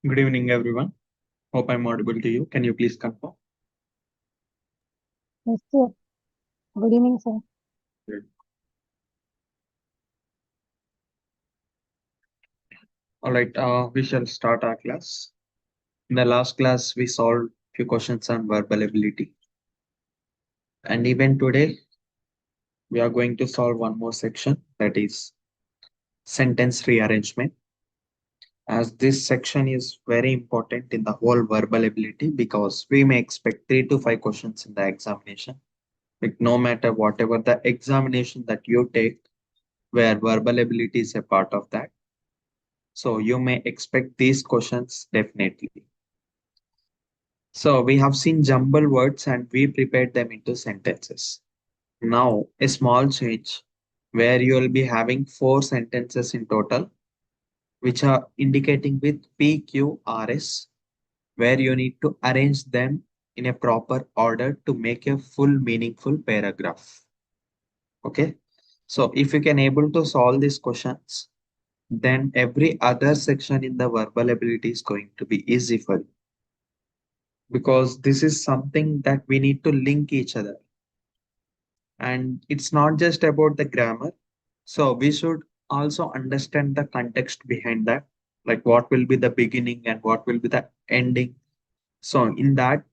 Good evening, everyone. Hope I'm audible to you. Can you please confirm? Yes, sir. Good evening, sir. Good. All right, we shall start our class. In the last class, we solved few questions on verbal ability. And even today, we are going to solve one more section, that is sentence rearrangement. As this section is very important in the whole verbal ability because we may expect 3 to 5 questions in the examination. Like no matter whatever the examination that you take, where verbal ability is a part of that. So you may expect these questions definitely. So we have seen jumble words and we prepared them into sentences. Now a small change where you will be having 4 sentences in total, which are indicating with PQRS, where you need to arrange them in a proper order to make a full meaningful paragraph. Okay. So if you can able to solve these questions, then every other section in the verbal ability is going to be easy for you because this is something that we need to link each other. And it's not just about the grammar. So we should also understand the context behind that, like what will be the beginning and what will be the ending. So in that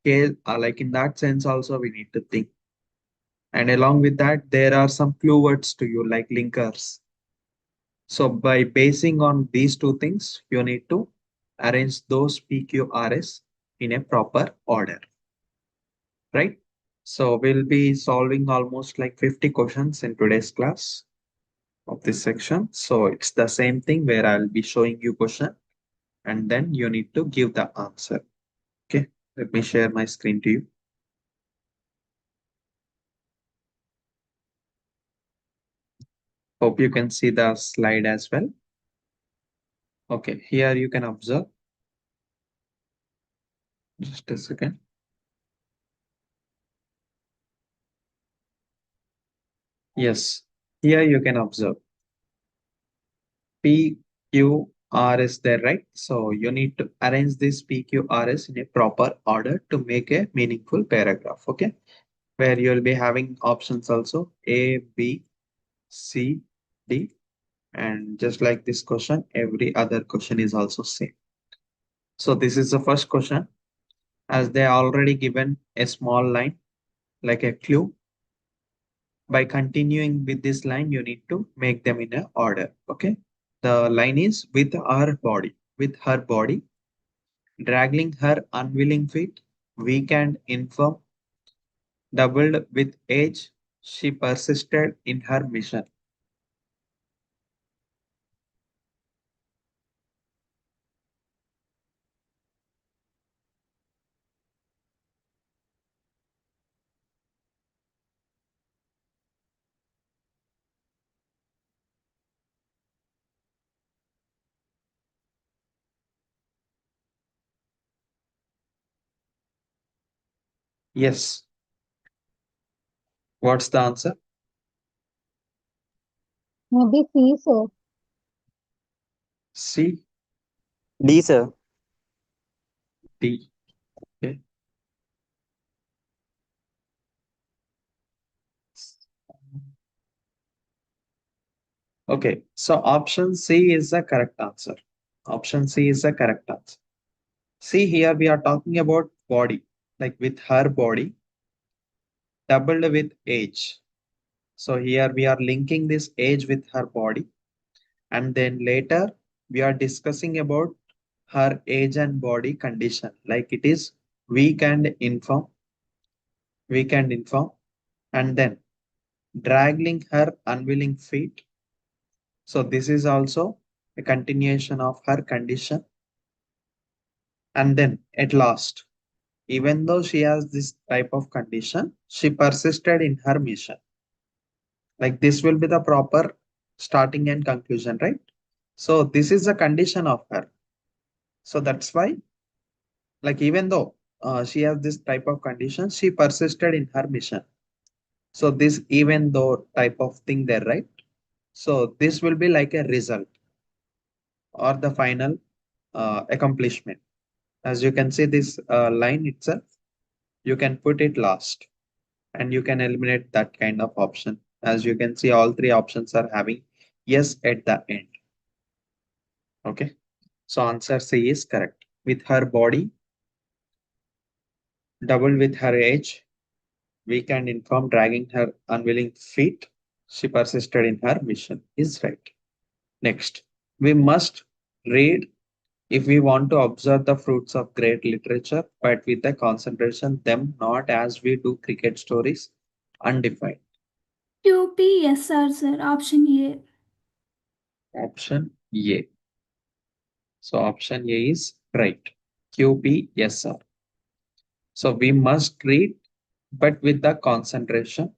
case, like in that sense, also we need to think. And along with that, there are some clue words to you like linkers. So by basing on these 2 things, you need to arrange those PQRS in a proper order, right? So we'll be solving almost like 50 questions in today's class of this section. So it's the same thing where I'll be showing you question and then you need to give the answer. Okay, let me share my screen to you. Hope you can see the slide as well. Okay, here you can observe. Just a second. Yes, here you can observe. PQR is there, right? So you need to arrange this PQRS in a proper order to make a meaningful paragraph, okay? Where you'll be having options also A, B, C, D, and just like this question, every other question is also same. So this is the first question as they already given a small line like a clue. By continuing with this line, you need to make them in a order, okay? The line is with her body, dragging her unwilling feet, weak and infirm, doubled with age, she persisted in her mission. Yes. What's the answer? Maybe C, sir. C, D, sir. D. Okay. Okay. So option C is the correct answer. Option C is the correct answer. See here, we are talking about body, like with her body doubled with age. So here we are linking this age with her body. And then later we are discussing about her age and body condition. Like it is weak and infirm, weak and infirm. And then dragging her unwilling feet. So this is also a continuation of her condition. And then at last, even though she has this type of condition, she persisted in her mission. Like this will be the proper starting and conclusion, right? So this is the condition of her. So that's why, like even though she has this type of condition, she persisted in her mission. So this even though type of thing there, right? So this will be like a result or the final accomplishment. As you can see this line itself, you can put it last and you can eliminate that kind of option. As you can see, all three options are having yes at the end. Okay. So answer C is correct. With her body doubled with her age, weak and infirm, dragging her unwilling feet, she persisted in her mission. Is right. Next, we must read if we want to observe the fruits of great literature, but with a concentration, them not as we do cricket stories, undefined. QP, yes, sir. Option A. Option A. So option A is right. QP, yes, sir. So we must read, but with the concentration.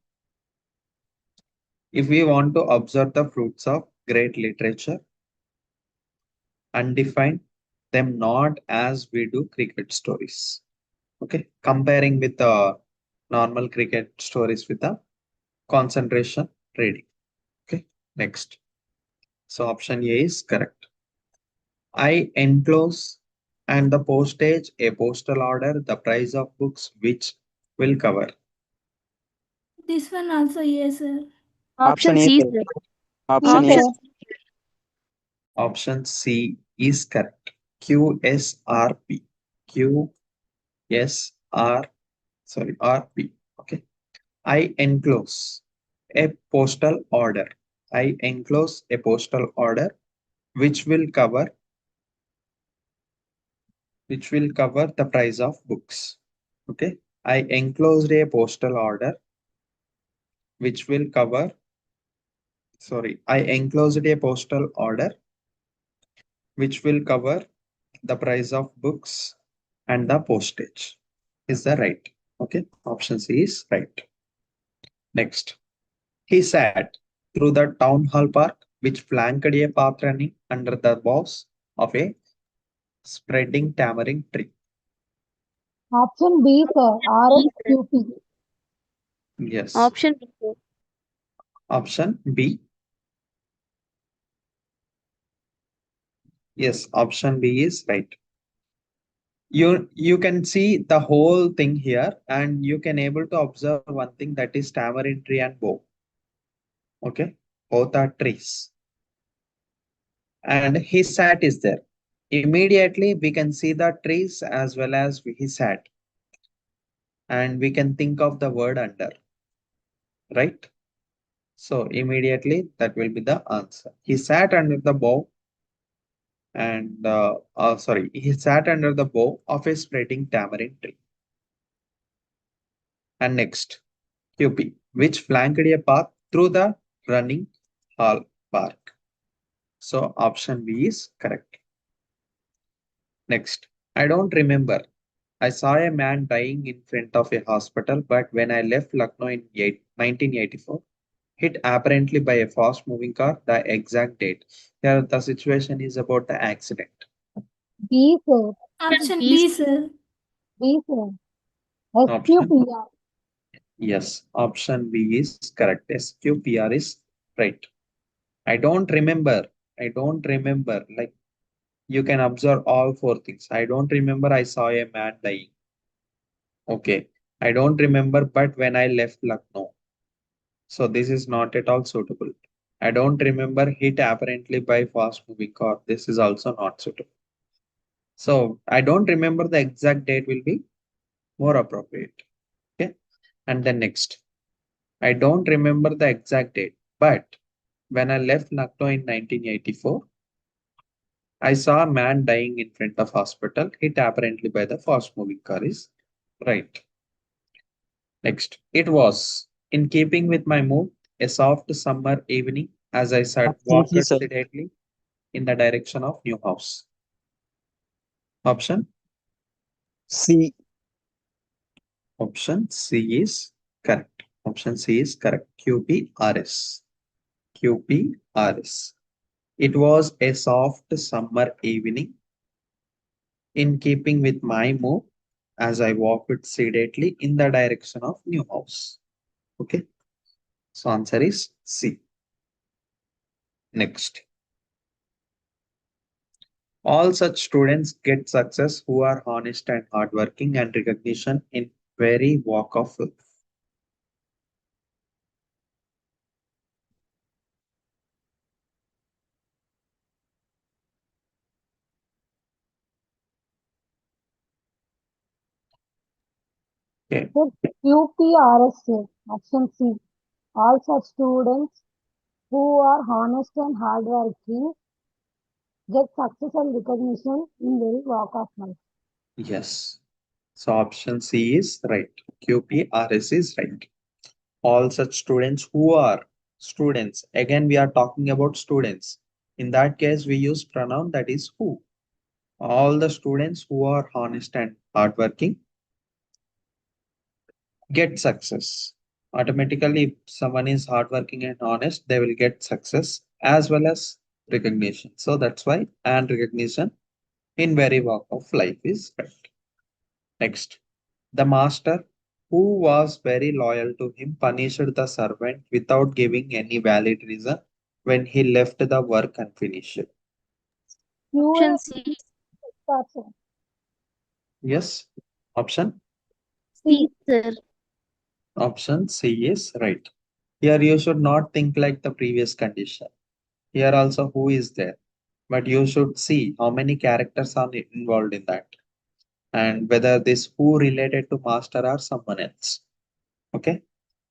If we want to observe the fruits of great literature, undefine them not as we do cricket stories. Okay, comparing with the normal cricket stories with the concentration reading. Okay, next. So option A is correct. I enclose and the postage a postal order the price of books which will cover. This one also, yes, sir. Option Option A, C, sir. sir. Option C, A. sir. Option C is correct. QSRP. QSR, sorry, RP. Okay. I enclose a postal order. I enclose a postal order which will cover the price of books. Okay. I enclosed a postal order which will cover I enclosed a postal order which will cover the price of books and the postage. Is that right? Okay. Option C is right. Next. He sat through the town hall park, which flanked a path running under the boughs of a spreading tamarind tree. Option B, sir. RSQP. Yes. Option B, sir. Option B. Yes, option B is right. You can see the whole thing here, and you can able to observe one thing, that is tamarind tree and bow. Okay, both are trees, and his sat is there. Immediately we can see the trees as well as he sat, and we can think of the word under, right? So immediately that will be the answer. He sat under the bow and he sat under the bow of a spreading tamarind tree. And next, QP, which flanked a path through the running hall park. So option B is correct. Next, I don't remember. I saw a man dying in front of a hospital, but when I left Lucknow in 1984, hit apparently by a fast moving car, the exact date. Here, the situation is about the accident. B, sir. Option B, sir. B, sir. SQPR. Yes, option B is correct. SQPR is right. I don't remember. I don't remember. Like you can observe all four things. I don't remember I saw a man dying. Okay. I don't remember, but when I left Lucknow. So this is not at all suitable. I don't remember hit apparently by fast moving car. This is also not suitable. So I don't remember the exact date will be more appropriate. Okay. And then next, I don't remember the exact date, but when I left Lucknow in 1984, I saw a man dying in front of hospital, hit apparently by the fast moving car is right. Next, it was in keeping with my mood, a soft summer evening as I sat Option walked C, sir. sedately in the direction of new house. Option C. option C is correct. Option C is correct. QPRS. QPRS. It was a soft summer evening in keeping with my mood as I walked sedately in the direction of new house. Okay. So answer is C. Next. All such students get success who are honest and hardworking and recognition in very walk of life. Okay. Sir, QPRS, sir. Option C. All such students who are honest and hardworking get success and recognition in their walk of life. Yes. So option C is right. QPRS is right. All such students who are students. Again, we are talking about students. In that case, we use pronoun that is who. All the students who are honest and hardworking get success. Automatically, if someone is hardworking and honest, they will get success as well as recognition. So that's why and recognition in very walk of life is right. Next, the master who was very loyal to him punished the servant without giving any valid reason when he left the work unfinished. QA, Option C. sir. Yes, option C, sir. option C is right. Here you should not think like the previous condition. Here also who is there, but you should see how many characters are involved in that and whether this who related to master or someone else. Okay,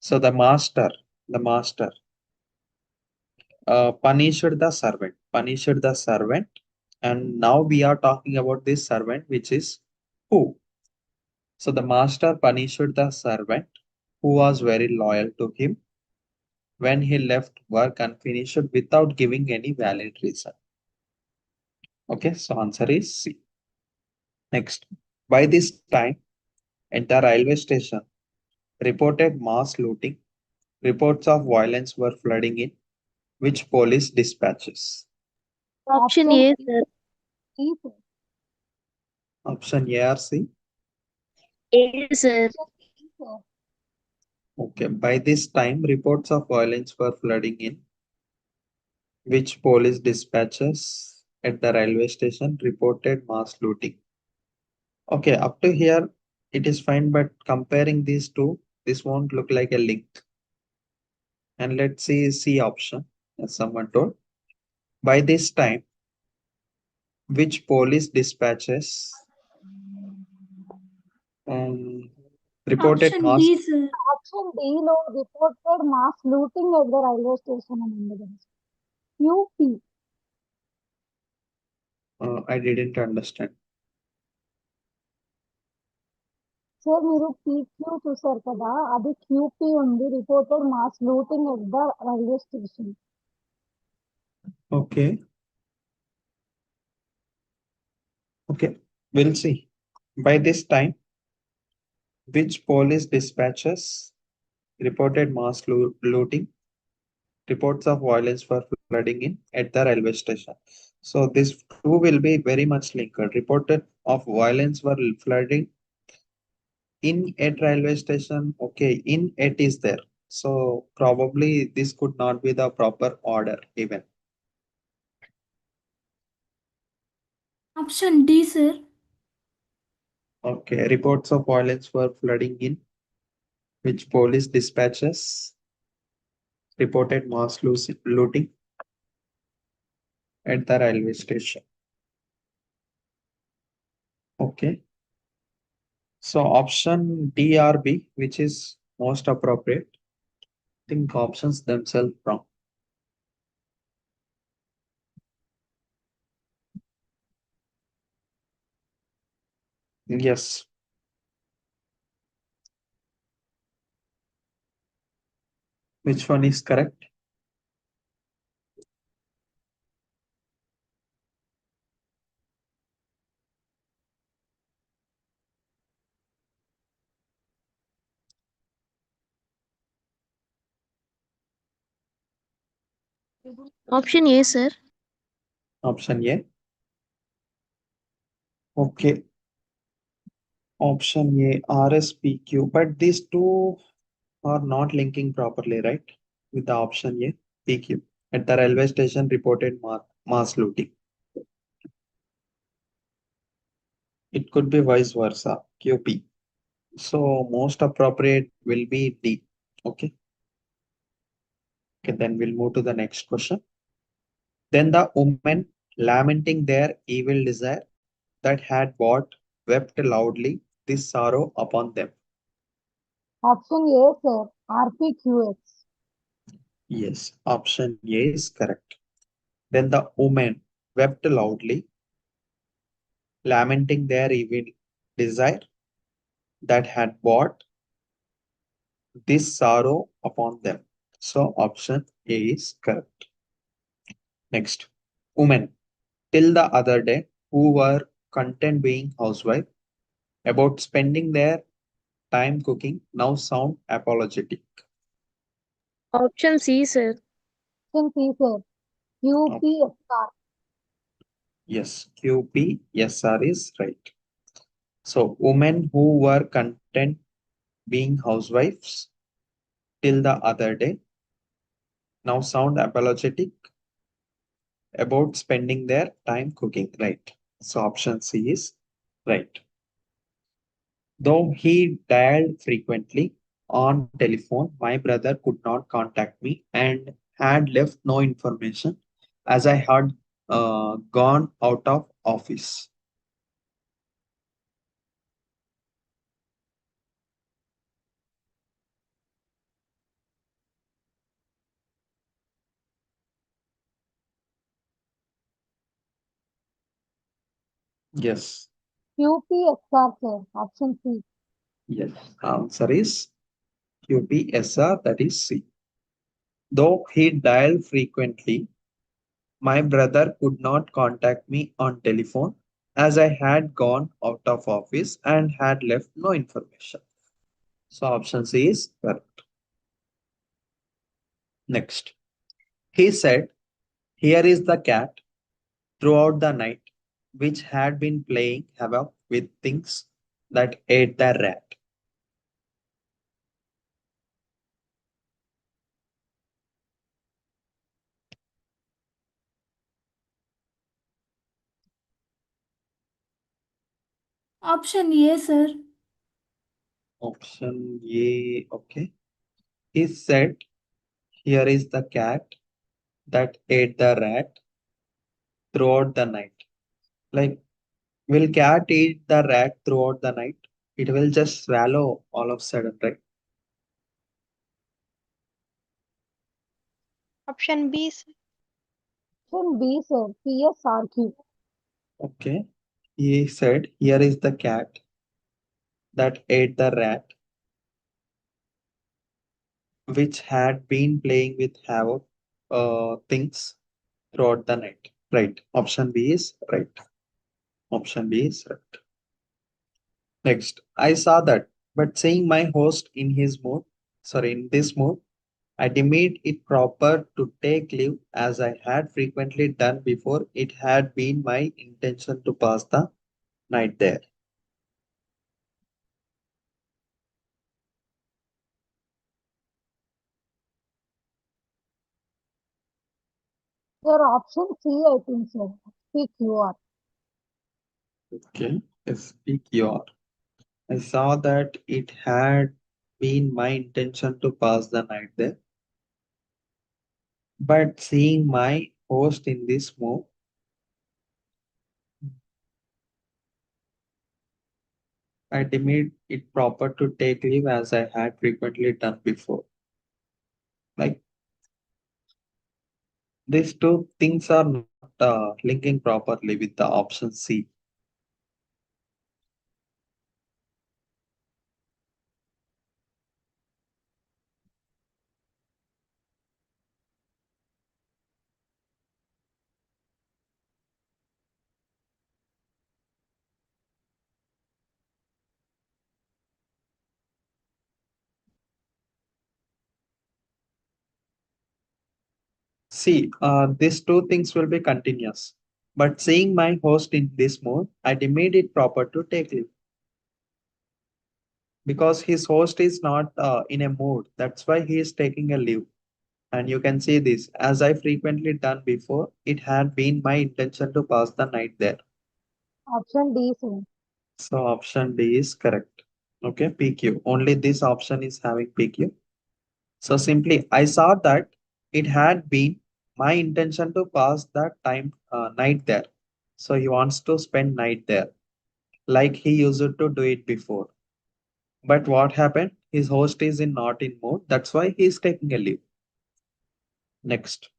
so the master punished the servant, and now we are talking about this servant, which is who. So the master punished the servant who was very loyal to him when he left work unfinished without giving any valid reason. Okay, so answer is C. Next, by this time, at the railway station, reported mass looting, reports of violence were flooding in, which police dispatches. Option Option A, C, sir. sir. Option A or C? A, sir. C, sir. Okay, by this time, reports of violence were flooding in, which police dispatches at the railway station reported mass looting. Okay, up to here, it is fine, but comparing these two, this won't look like a link. And let's see C option, as someone told. By this time, which police dispatches um, reported Option mass. D, sir. Option D లో reported mass looting at the railway station అని ఉంది కదా. QP. I didn't understand. Sir మీరు PQ చూసారు కదా, అది QP ఉంది, reported mass looting at the railway station. Okay, okay, we'll see. By this time, which police dispatches reported mass looting, reports of violence were flooding in at the railway station. So this two will be very much linked. Reported of violence were flooding In at railway station, okay, in at is there. So probably this could not be the proper order even. Option D, sir. Okay, reports of violence were flooding in which police dispatches reported mass looting at the railway station. Okay, so option D or B, which is most appropriate. I think options themselves wrong. Yes. Which one is correct? Option A, sir. Option A. Okay. Option A, RSPQ. But these two are not linking properly, right? With the option A, PQ. At the railway station reported mass looting. It could be vice versa, QP. So most appropriate will be D. Okay. Okay, then we'll move to the next question. Then the women, lamenting their evil desire that had brought, wept loudly this sorrow upon them. Option A, sir. RPQX. Yes, option A is correct. Then the women wept loudly, lamenting their evil desire that had brought this sorrow upon them. So option A is correct. Next, women till the other day who were content being housewife about spending their time cooking now sound apologetic. Option C, sir. Option C, sir. Op- QPSR. Yes, QPSR is right. So women who were content being housewives till the other day now sound apologetic about spending their time cooking, right? So option C is right. Though he dialed frequently on telephone, my brother could not contact me and had left no information as I had gone out of office. Yes, QPSR, sir. Option C. yes. Answer is QPSR, that is C. Though he dialed frequently, my brother could not contact me on telephone as I had gone out of office and had left no information. So option C is correct. Next, he said, "Here is the cat throughout the night, which had been playing havoc with things that ate the rat." Option A, sir. Option A, okay. He said, "Here is the cat that ate the rat throughout the night." Like, will cat eat the rat throughout the night? It will just swallow all of a sudden, right? Option B, sir. Option B, sir. PSRQ. Okay. He said, "Here is the cat that ate the rat, which had been playing with havoc things throughout the night." Right. Option B is right. Option B is right. Next, I saw that, but seeing my host in in this mood, I deemed it proper to take leave as I had frequently done before. It had been my intention to pass the night there. Sir, option C, I think, sir. PQR. Okay, SPQR. I saw that it had been my intention to pass the night there, but seeing my host in this move, I deemed it proper to take leave as I had frequently done before. Like these two things are not linking properly with the option C. See, these two things will be continuous. But seeing my host in this mode, I deemed it proper to take leave because his host is not in a mood. That's why he is taking a leave. And you can see this as I frequently done before, it had been my intention to pass the night there. Option D, sir. So option D is correct. Okay, PQ. Only this option is having PQ. So simply I saw that it had been my intention to pass that time night there. So he wants to spend night there like he used to do it before. But what happened? His host is in not in mood. That's why he is taking a leave. Next.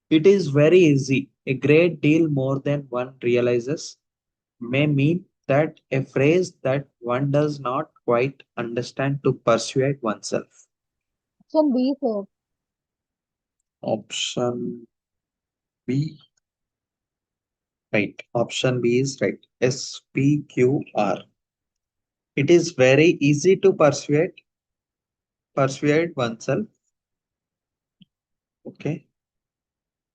It is very easy. A great deal more than one realizes may mean that a phrase that one does not quite understand to persuade oneself. Option B, sir. Option B. Right. Option B is right. SPQR. It is very easy to persuade oneself. Okay.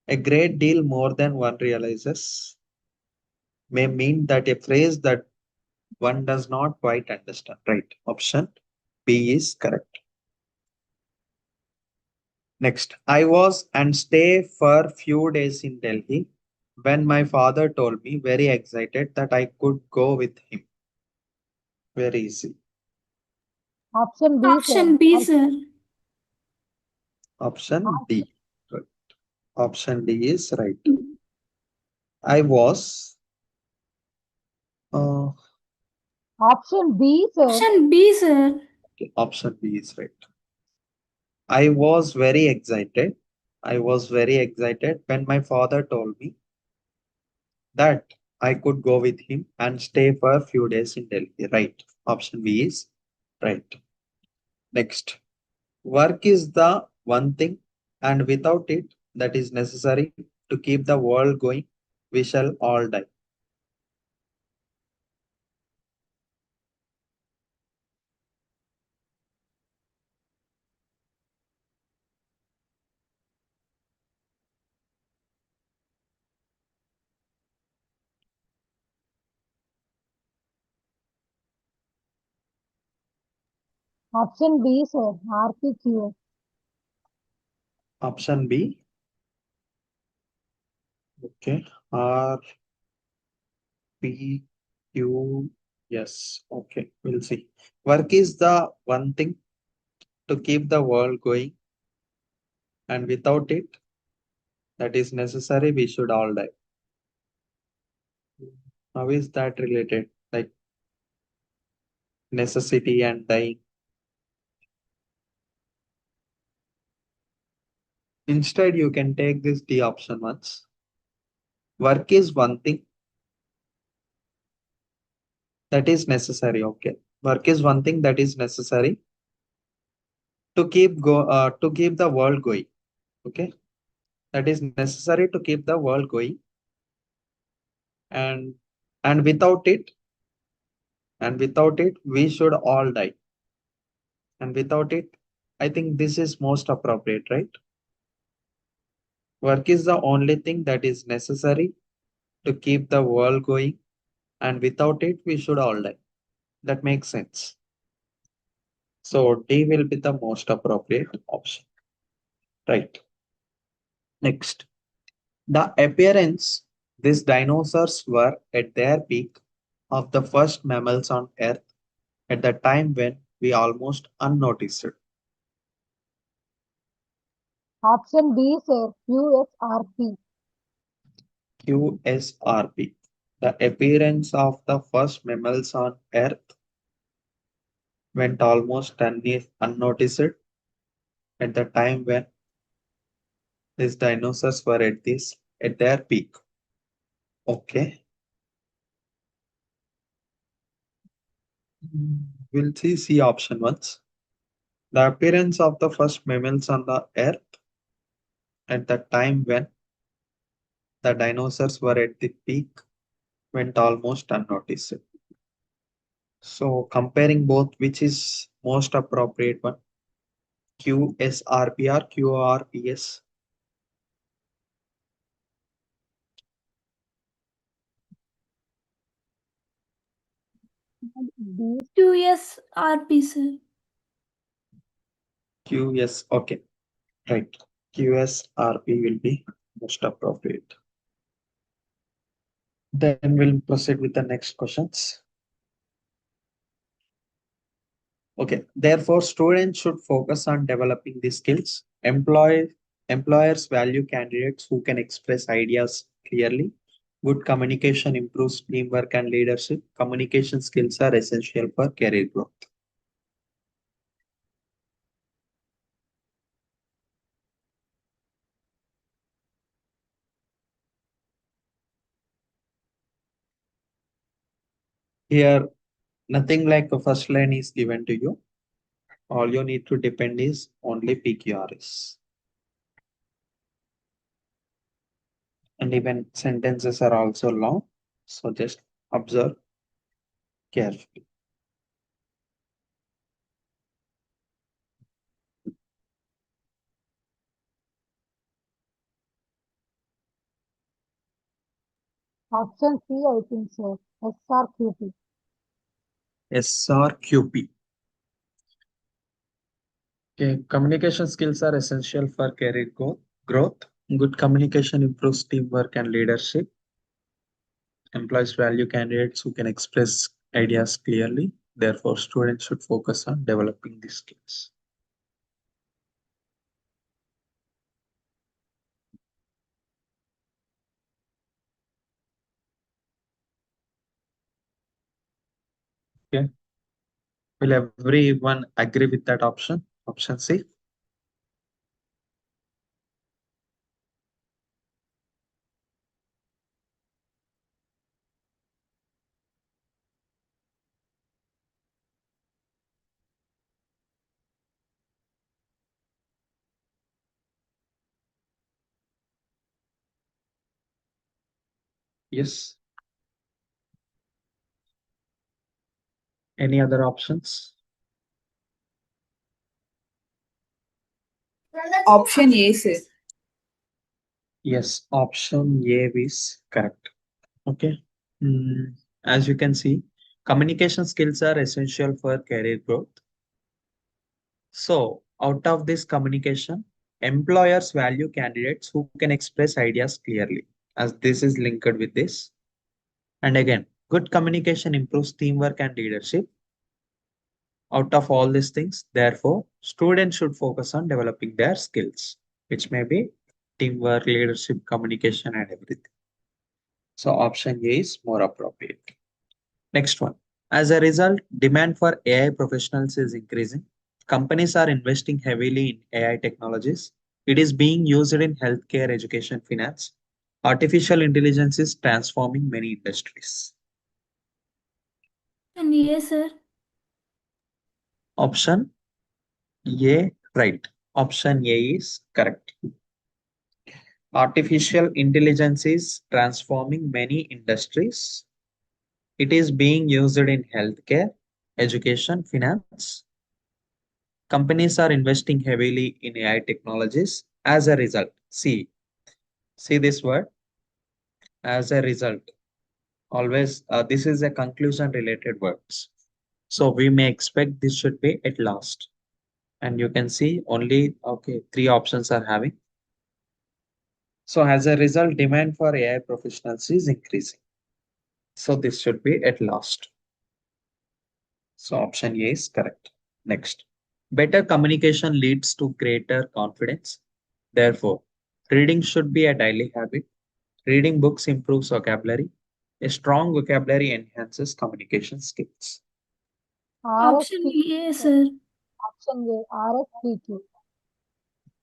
A great deal more than one realizes may mean that a phrase that one does not quite understand. Right. Option B is correct. Next, I was and stay for few days in Delhi when my father told me very excited that I could go with him. Very easy. Option B, sir. Option B, sir. Option D. Right. Option D is right. I was uh, Option B, sir. Option B, sir. option B is right. I was very excited. I was very excited when my father told me that I could go with him and stay for a few days in Delhi. Right. Option B is right. Next. Work is the one thing, and without it, that is necessary to keep the world going. We shall all die. Option B, sir. RPQS. Option B. Okay. R P Q. Yes. Okay. We'll see. Work is the one thing to keep the world going, and without it, that is necessary. We should all die. How is that related? Like necessity and dying. Instead, you can take this D option once. Work is one thing that is necessary. Okay, work is one thing that is necessary to keep the world going. Okay, that is necessary to keep the world going, and and without it we should all die, and without it I think this is most appropriate, right? Work is the only thing that is necessary to keep the world going, and without it we should all die. That makes sense. So D will be the most appropriate option, right? Next. The appearance, these dinosaurs were at their peak of the first mammals on Earth at the time when we almost unnoticed. Option B, sir. QSRP. QSRP. The appearance of the first mammals on Earth went almost unnoticed at the time when these dinosaurs were at their peak. Okay. We'll see option once. The appearance of the first mammals on the Earth at the time when the dinosaurs were at the peak went almost unnoticed. So comparing both, which is most appropriate one? QSRP or QRPS? D. QSRP, sir. QS, okay, right. QSRP will be most appropriate. Then we'll proceed with the next questions. Okay, therefore, students should focus on developing the skills. Employers value candidates who can express ideas clearly. Good communication improves teamwork and leadership. Communication skills are essential for career growth. Here, nothing like a first line is given to you. All you need to depend is only PQRS. And even sentences are also long. So just observe carefully. Option C, I think, sir. SRQP. SRQP. Okay, communication skills are essential for career growth. Good communication improves teamwork and leadership. Employees value candidates who can express ideas clearly. Therefore, students should focus on developing these skills. Okay. Will everyone agree with that option? Option C? Yes. Any other options? Option A, sir. Yes, option A is correct. Okay. As you can see, communication skills are essential for career growth. So, out of this communication, employers value candidates who can express ideas clearly, as this is linked with this. And again, good communication improves teamwork and leadership. Out of all these things, therefore, students should focus on developing their skills, which may be teamwork, leadership, communication, and everything. So, option A is more appropriate. Next one. As a result, demand for AI professionals is increasing. Companies are investing heavily in AI technologies. It is being used in healthcare, education, finance. Artificial intelligence is transforming many industries. And yes, sir. Option A, right. Option A is correct. Artificial intelligence is transforming many industries. It is being used in healthcare, education, finance. Companies are investing heavily in AI technologies. As a result, see this word, as a result. Always, this is a conclusion related words. So we may expect this should be at last. And you can see only, okay, three options are having. So as a result, demand for AI professionals is increasing. So this should be at last. So option A is correct. Next, better communication leads to greater confidence. Therefore, reading should be a daily habit. Reading books improves vocabulary. A strong vocabulary enhances communication skills. Option RSP, A, sir. option A, RSPQ.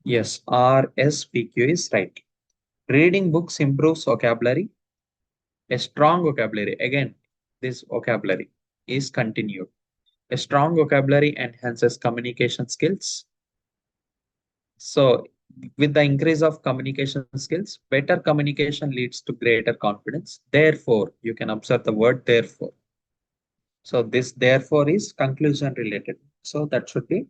Yes, RSPQ is right. Reading books improves vocabulary. A strong vocabulary, again, this vocabulary is continued. A strong vocabulary enhances communication skills. So, with the increase of communication skills, better communication leads to greater confidence. Therefore, you can observe the word therefore. So, this therefore is conclusion related. So, that should be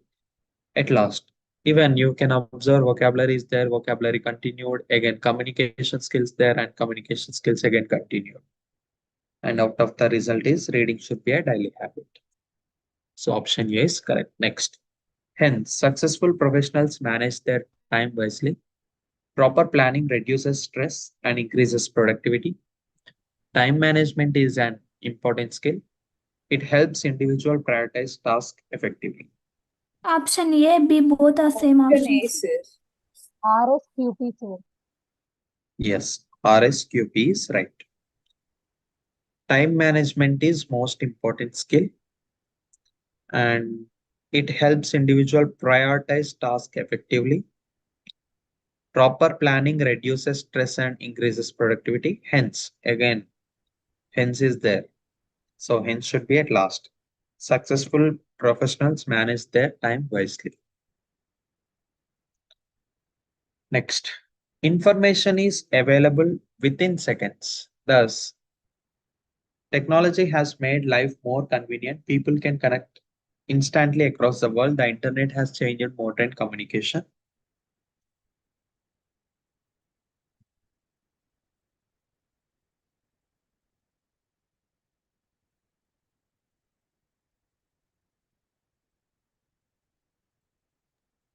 at last. Even you can observe vocabulary is there, vocabulary continued, again, communication skills there, and communication skills again continued. And out of the result is reading should be a daily habit. So, option A is correct. Next. Hence, successful professionals manage their time wisely. Proper planning reduces stress and increases productivity. Time management is an important skill. It helps individual prioritize tasks effectively. Option A, B, both are same Option A, options. sir. RSQP, sir. Yes, RSQP is right. Time management is most important skill and it helps individual prioritize tasks effectively. Proper planning reduces stress and increases productivity. Hence, again, hence is there. So hence should be at last. Successful professionals manage their time wisely. Next, information is available within seconds. Thus, technology has made life more convenient. People can connect instantly across the world. The internet has changed modern communication.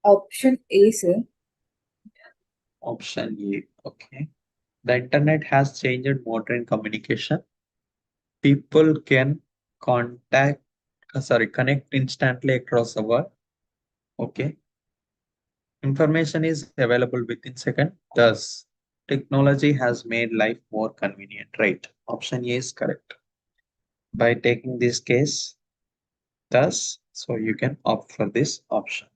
Option A, sir. Option A. Okay. The internet has changed modern communication. People can contact, connect instantly across the world. Okay. Information is available within seconds. Thus, technology has made life more convenient. Right. Option A is correct. By taking this case, thus, so you can opt for this option.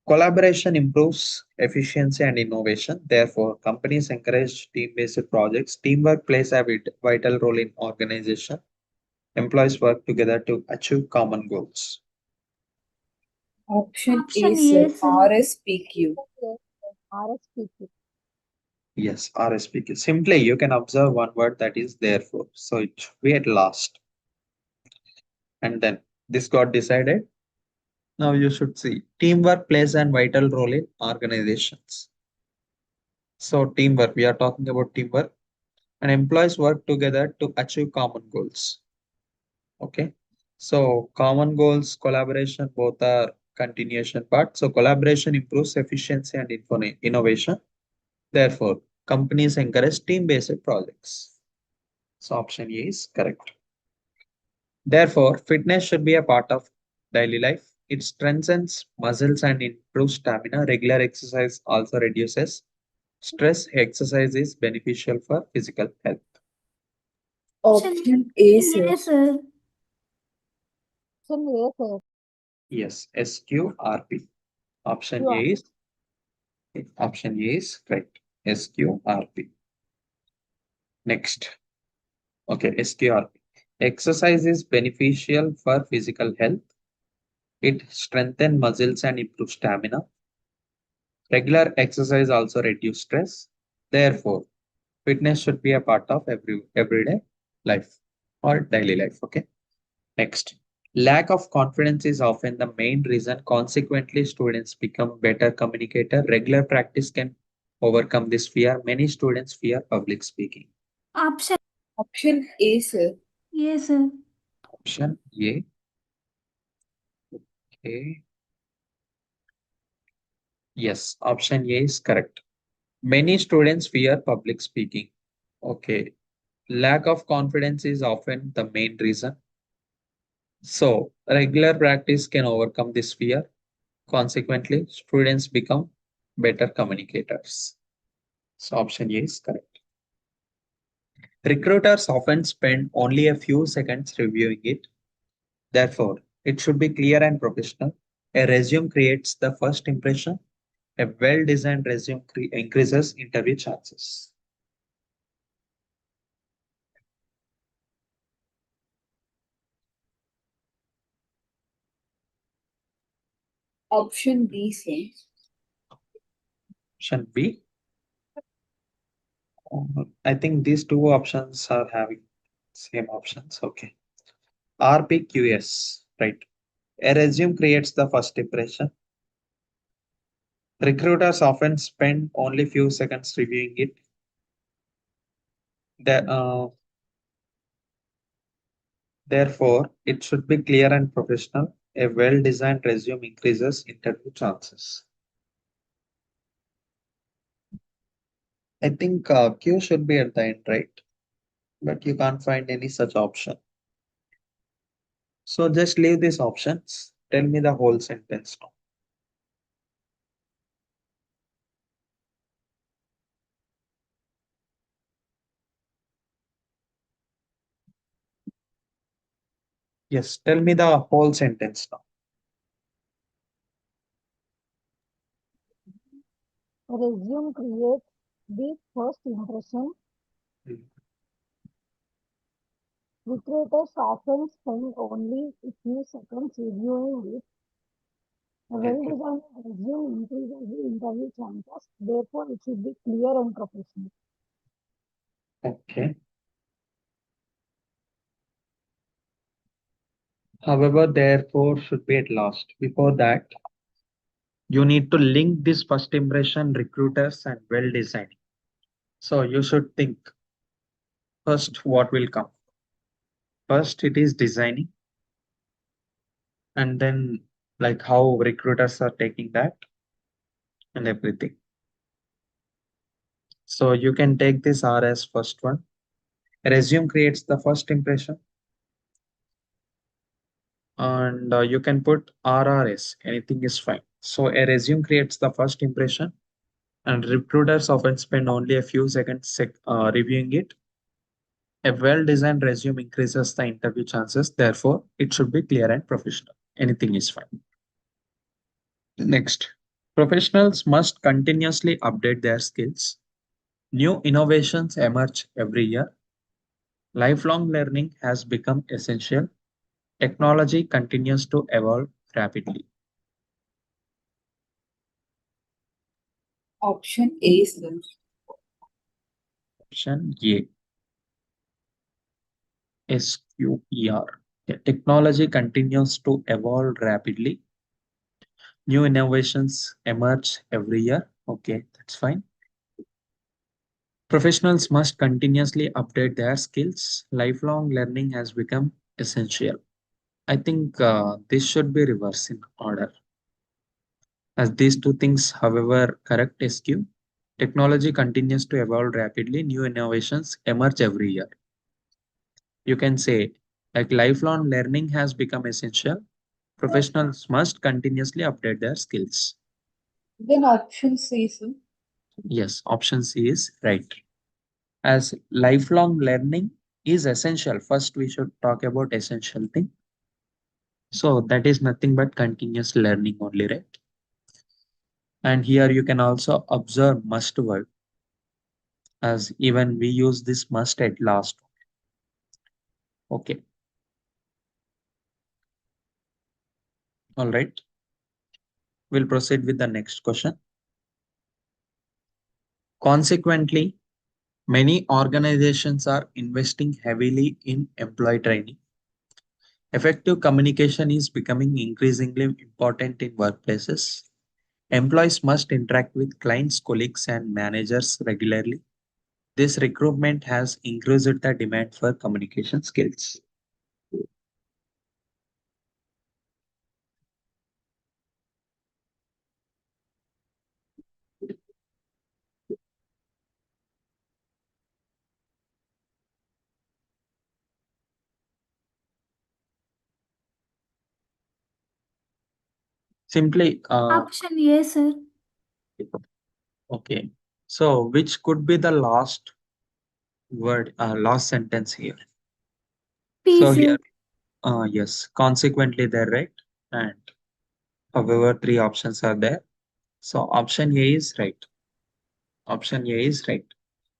Collaboration improves efficiency and innovation. Therefore, companies encourage team-based projects. Teamwork plays a vital role in organization. Employees work together to achieve common goals. Option A, Option sir. A, sir. RSPQ. RSPQ. Yes, RSPQ. Simply, you can observe one word that is therefore. So it should be at last. And then this got decided. Now you should see teamwork plays a vital role in organizations. So teamwork, we are talking about teamwork and employees work together to achieve common goals. Okay. So common goals, collaboration, both are continuation part. So collaboration improves efficiency and innovation. Therefore, companies encourage team-based projects. So option A is correct. Therefore, fitness should be a part of daily life. It strengthens muscles and improves stamina. Regular exercise also reduces stress. Exercise is beneficial for physical health. Option A, sir. A, sir. Option A, sir. Yes, SQRP. Option QR. A is correct. SQRP. Next. Okay, SQRP. Exercise is beneficial for physical health. It strengthens muscles and improves stamina. Regular exercise also reduce stress. Therefore, fitness should be a part of everyday life or daily life. Okay. Next, lack of confidence is often the main reason. Consequently, students become better communicator. Regular practice can overcome this fear. Many students fear public speaking. Option Option A, sir. A, sir. Option A. Okay. Yes, option A is correct. Many students fear public speaking. Okay. Lack of confidence is often the main reason. So, regular practice can overcome this fear. Consequently, students become better communicators. So, option A is correct. Recruiters often spend only a few seconds reviewing it. Therefore, it should be clear and professional. A resume creates the first impression. A well designed resume increases interview chances. Option B, sir. Option B. I think these two options are having same options. Okay. RPQS, right? A resume creates the first impression. Recruiters often spend only few seconds reviewing it. The, Therefore, it should be clear and professional. A well-designed resume increases interview chances. I think Q should be at the end, right? But you can't find any such option. So just leave these options. Tell me the whole sentence now. Yes, tell me the whole sentence now. Resume creates the first impression. Hmm. Recruiters often spend only a few seconds reviewing it. A Okay. well-designed resume increases the interview chances. Therefore, it should be clear and professional. Okay. However, therefore should be at last. Before that, you need to link this first impression, recruiters, and well designed. So you should think first what will come. First, it is designing, and then like how recruiters are taking that and everything. So you can take this R as first one. Resume creates the first impression, and you can put RRS. Anything is fine. So a resume creates the first impression, and recruiters often spend only a few seconds reviewing it. A well-designed resume increases the interview chances. Therefore, it should be clear and professional. Anything is fine. Next, professionals must continuously update their skills. New innovations emerge every year. Lifelong learning has become essential. Technology continues to evolve rapidly. Option A, sir. Option A, SQER. Technology continues to evolve rapidly. New innovations emerge every year. Okay, that's fine. Professionals must continuously update their skills. Lifelong learning has become essential. I think this should be reversed in order. As these two things, however, correct SQ, technology continues to evolve rapidly. New innovations emerge every year. You can say, like lifelong learning has become essential. Professionals must continuously update their skills. Then option C, sir. Yes, option C is right. As lifelong learning is essential, first we should talk about essential thing. So that is nothing but continuous learning only, right? And here you can also observe must word, as even we use this must at last. Okay. All right. We'll proceed with the next question. Consequently, many organizations are investing heavily in employee training. Effective communication is becoming increasingly important in workplaces. Employees must interact with clients, colleagues, and managers regularly. This recruitment has increased the demand for communication skills. Simply, Option A, sir. okay. So which could be the last word, last sentence here? P, So sir. here, yes, consequently they're right. And however, three options are there. So option A is right. Option A is right.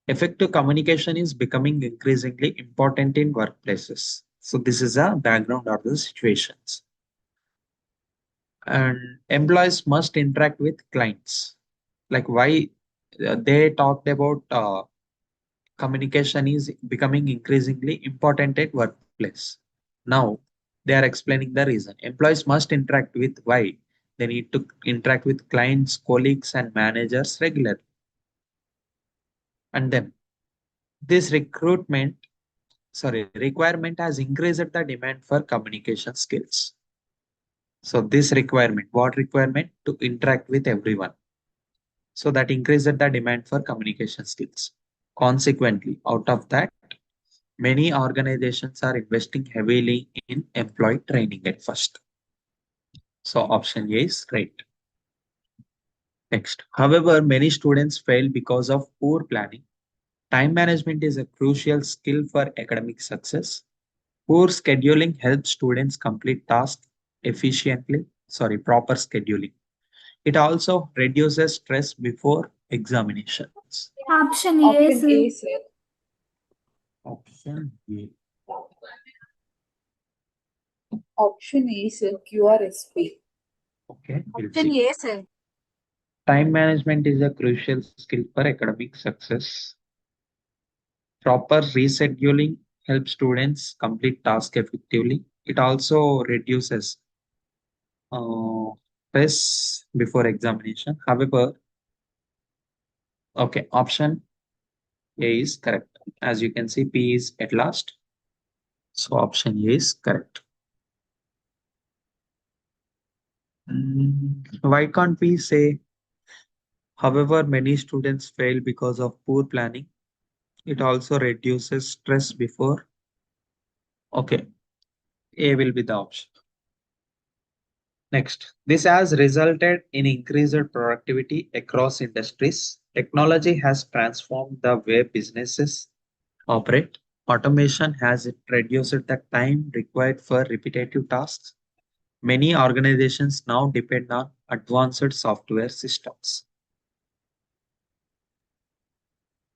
Effective communication is becoming increasingly important in workplaces. So this is a background of the situations. And employees must interact with clients. Like why they talked about communication is becoming increasingly important at workplace. Now they are explaining the reason. Employees must interact with why they need to interact with clients, colleagues, and managers regularly. And then this requirement has increased the demand for communication skills. So this requirement, what requirement? To interact with everyone. So that increased the demand for communication skills. Consequently, out of that, many organizations are investing heavily in employee training at first. So option A is right. Next, however, many students fail because of poor planning. Time management is a crucial skill for academic success. Poor scheduling helps students complete tasks efficiently. Proper scheduling. It also reduces stress before examinations. Option A, Option sir. A, sir. Option A. Option A, sir. QRSP. Okay, we'll Option see. A, sir. Time management is a crucial skill for academic success. Proper rescheduling helps students complete tasks effectively. It also reduces stress before examination. However, okay, option A is correct. As you can see, P is at last. So option A is correct. Why can't we say, however, many students fail because of poor planning? It also reduces stress before. Okay, A will be the option. Next, this has resulted in increased productivity across industries. Technology has transformed the way businesses operate. Automation has reduced the time required for repetitive tasks. Many organizations now depend on advanced software systems.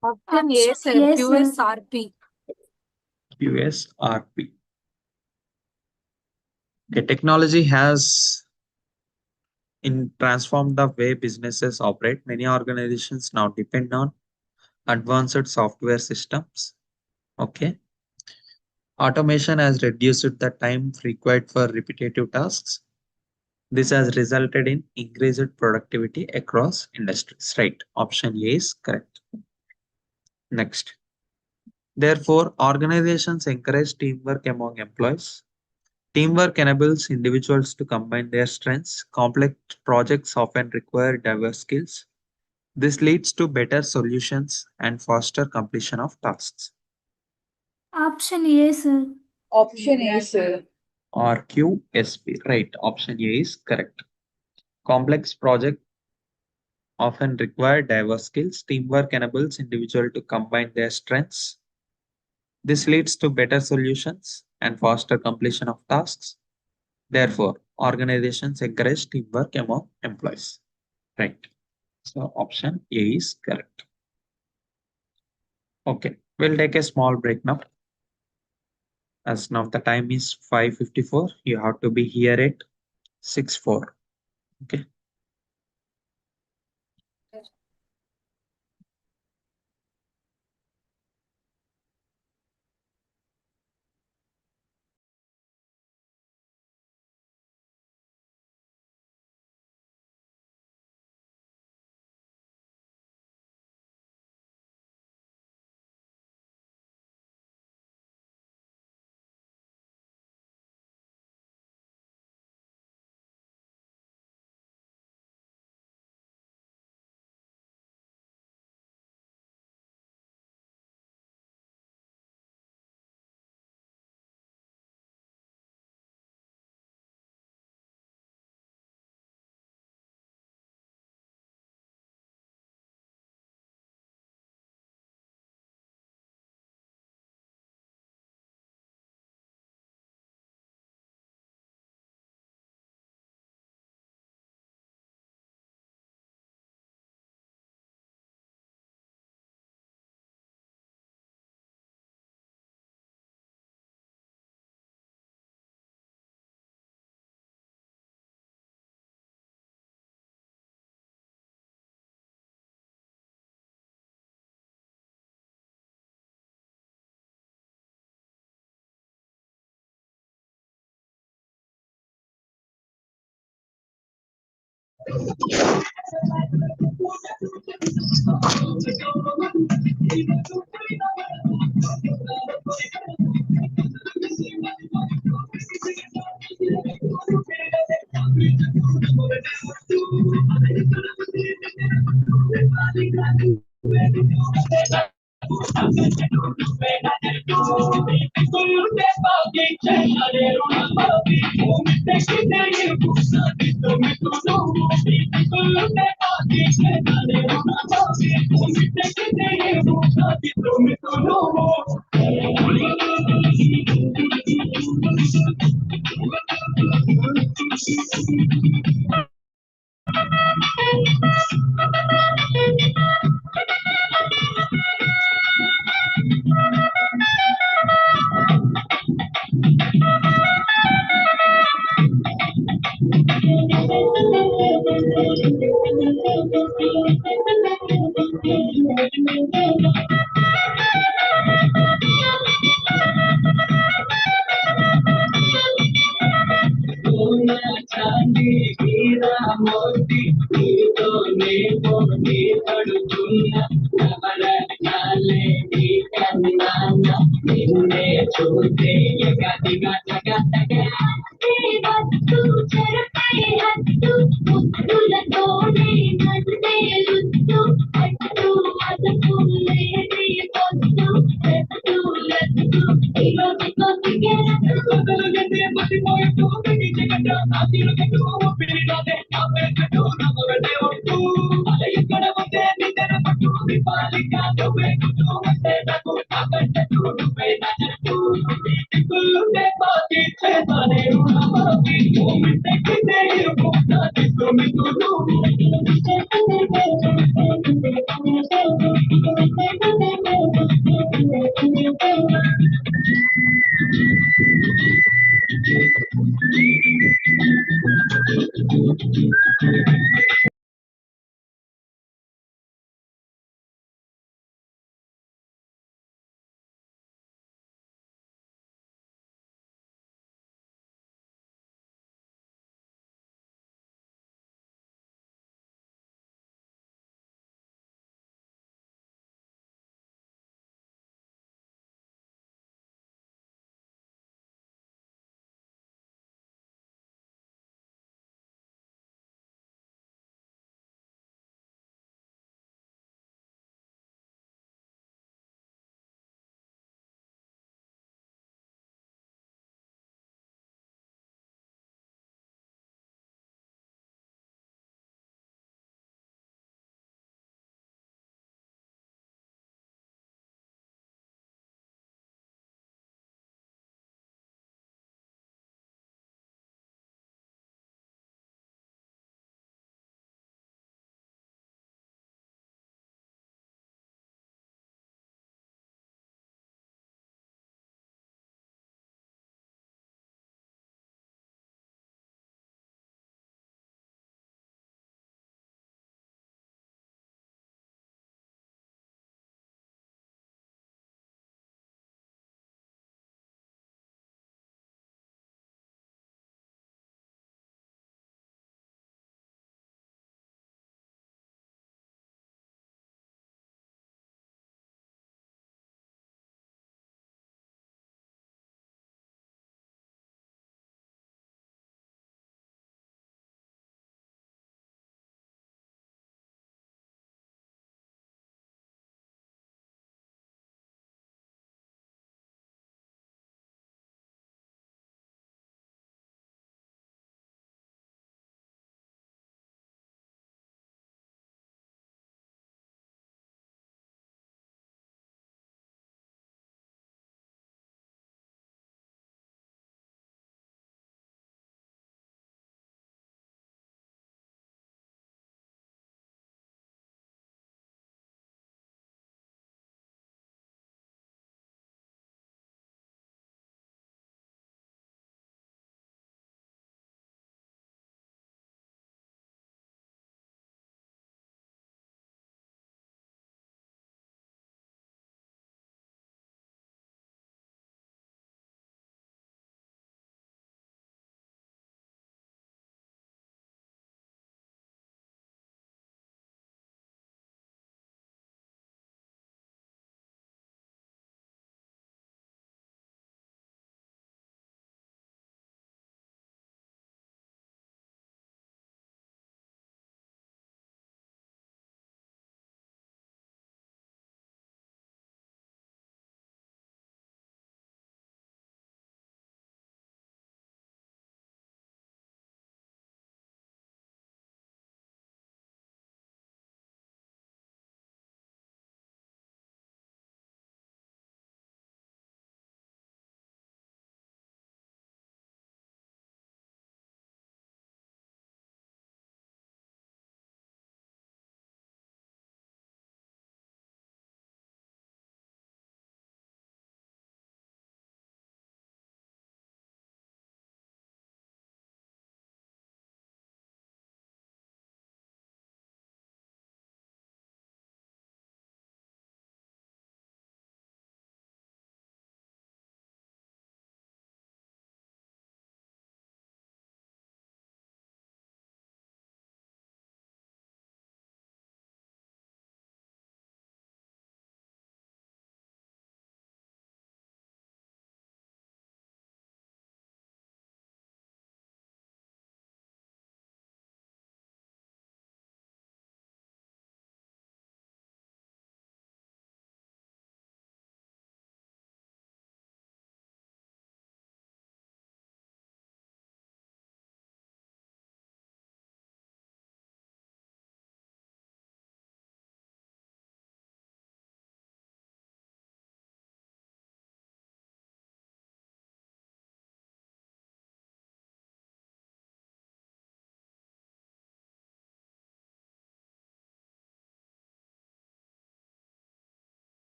Option A, sir. A, sir. QSRP. QSRP. Okay, technology has transformed the way businesses operate. Many organizations now depend on advanced software systems. Okay. Automation has reduced the time required for repetitive tasks. This has resulted in increased productivity across industries. Right. Option A is correct. Next. Therefore, organizations encourage teamwork among employees. Teamwork enables individuals to combine their strengths. Complex projects often require diverse skills. This leads to better solutions and faster completion of tasks. Option A, sir. Option A, sir. RQSP. Right. Option A is correct. Complex projects often require diverse skills. Teamwork enables individuals to combine their strengths. This leads to better solutions and faster completion of tasks. Therefore, organizations encourage teamwork among employees. Right. So option A is correct. Okay, we'll take a small break now. As now the time is 5:54, you have to be here at 6:04. Okay.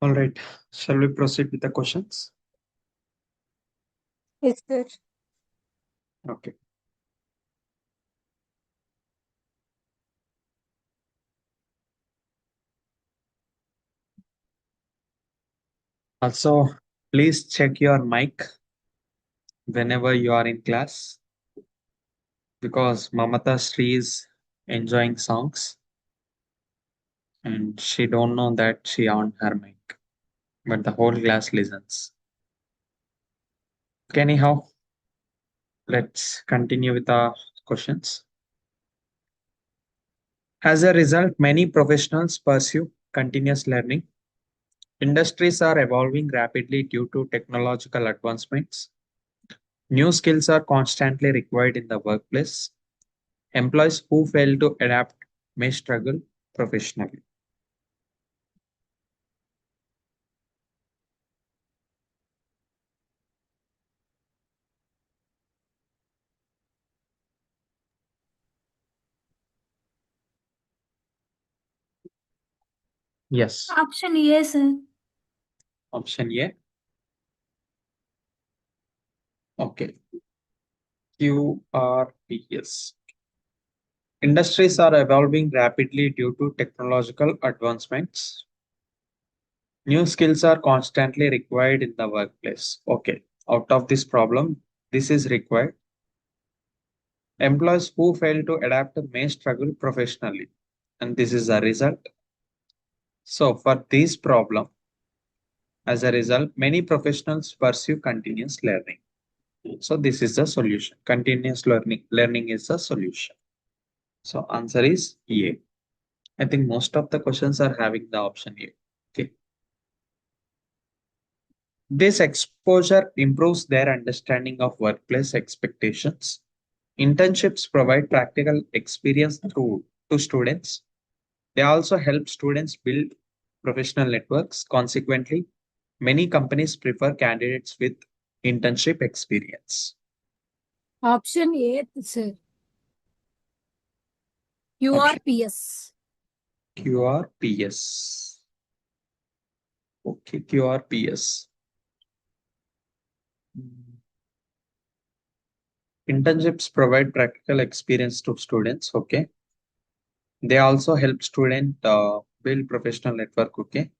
All right. Shall we proceed with the questions? Yes, sir. Okay. Also, please check your mic whenever you are in class because Mamata Sri is enjoying songs and she don't know that she on her mic, but the whole class listens. Okay, anyhow, let's continue with our questions. As a result, many professionals pursue continuous learning. Industries are evolving rapidly due to technological advancements. New skills are constantly required in the workplace. Employees who fail to adapt may struggle professionally. Yes. Option A, sir. Option A. Okay. QRPS. Industries are evolving rapidly due to technological advancements. New skills are constantly required in the workplace. Okay. Out of this problem, this is required. Employees who fail to adapt may struggle professionally. And this is a result. So, for this problem, as a result, many professionals pursue continuous learning. So, this is the solution. Continuous learning is the solution. So, answer is A. I think most of the questions are having the option A. Okay. This exposure improves their understanding of workplace expectations. Internships provide practical experience through to students. They also help students build professional networks. Consequently, many companies prefer candidates with internship experience. Option A, sir. Option QRPS. QRPS. Okay, QRPS. Internships provide practical experience to students. Okay. They also help student build professional network. Okay.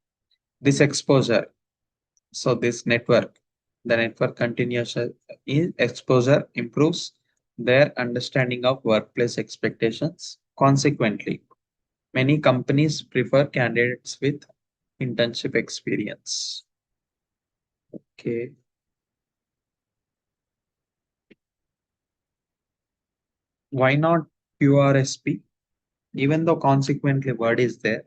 This exposure. So this network, the network continuous exposure improves their understanding of workplace expectations. Consequently, many companies prefer candidates with internship experience. Okay. Why not QRSP? Even though consequently word is there,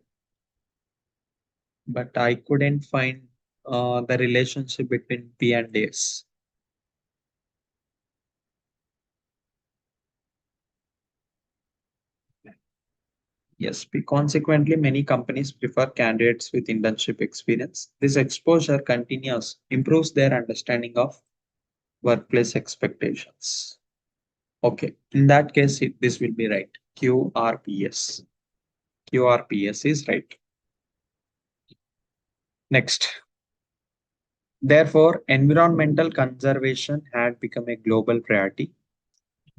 but I couldn't find the relationship between P and S. Yes, consequently, many companies prefer candidates with internship experience. This exposure continues, improves their understanding of workplace expectations. Okay, in that case, this will be right. QRPS. QRPS is right. Next. Therefore, environmental conservation had become a global priority.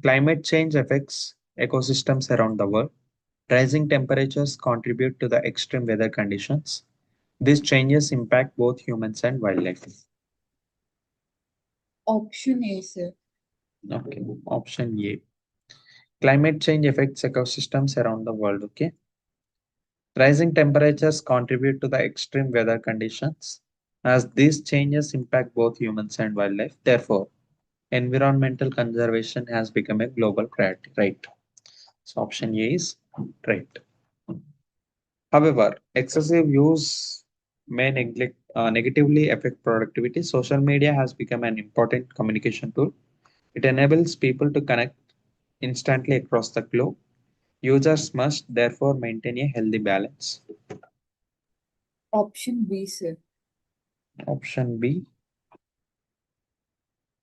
Climate change affects ecosystems around the world. Rising temperatures contribute to the extreme weather conditions. These changes impact both humans and wildlife. Option A, sir. Okay, option A. Climate change affects ecosystems around the world. Okay. Rising temperatures contribute to the extreme weather conditions. As these changes impact both humans and wildlife, therefore, environmental conservation has become a global priority. Right. So, option A is right. However, excessive use may negatively affect productivity. Social media has become an important communication tool. It enables people to connect instantly across the globe. Users must therefore maintain a healthy balance. Option B, sir. Option B.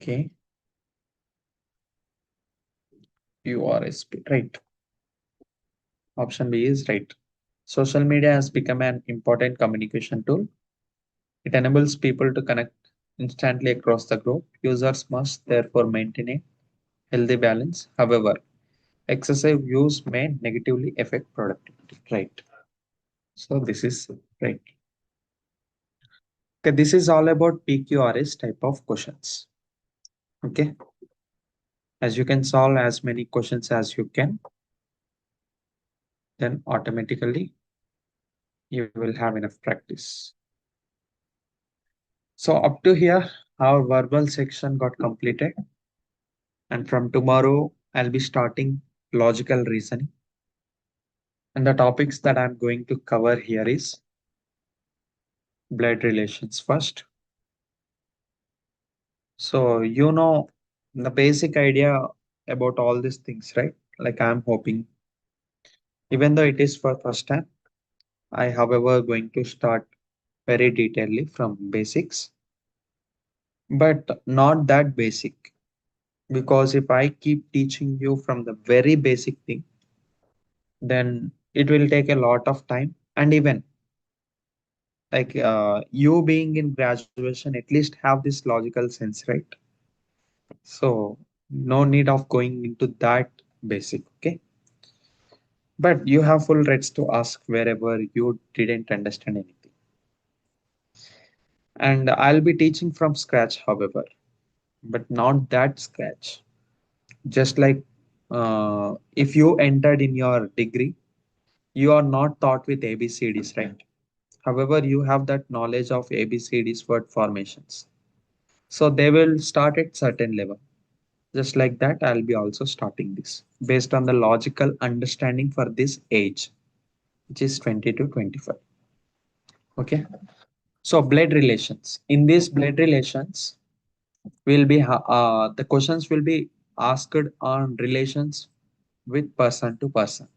Okay. URSP. Right. Option B is right. Social media has become an important communication tool. It enables people to connect instantly across the globe. Users must therefore maintain a healthy balance. However, excessive use may negatively affect productivity. Right. So this is right. Okay, this is all about PQRS type of questions. Okay. As you can solve as many questions as you can, then automatically you will have enough practice. So up to here, our verbal section got completed. And from tomorrow, I'll be starting logical reasoning. And the topics that I'm going to cover here is blood relations first. So, you know, the basic idea about all these things, right? Like I'm hoping, even though it is for first time, I, however, going to start very detailedly from basics, but not that basic. Because if I keep teaching you from the very basic thing, then it will take a lot of time. And even like you being in graduation, at least have this logical sense, right? So no need of going into that basic, okay? But you have full rights to ask wherever you didn't understand anything. And I'll be teaching from scratch, however, but not that scratch. Just like if you entered in your degree, you are not taught with ABCDs, right? However, you have that knowledge of ABCDs word formations. So they will start at certain level. Just like that, I'll be also starting this based on the logical understanding for this age, which is 20 to 25. Okay. So blood relations. In these blood relations, will be the questions will be asked on relations with person to person.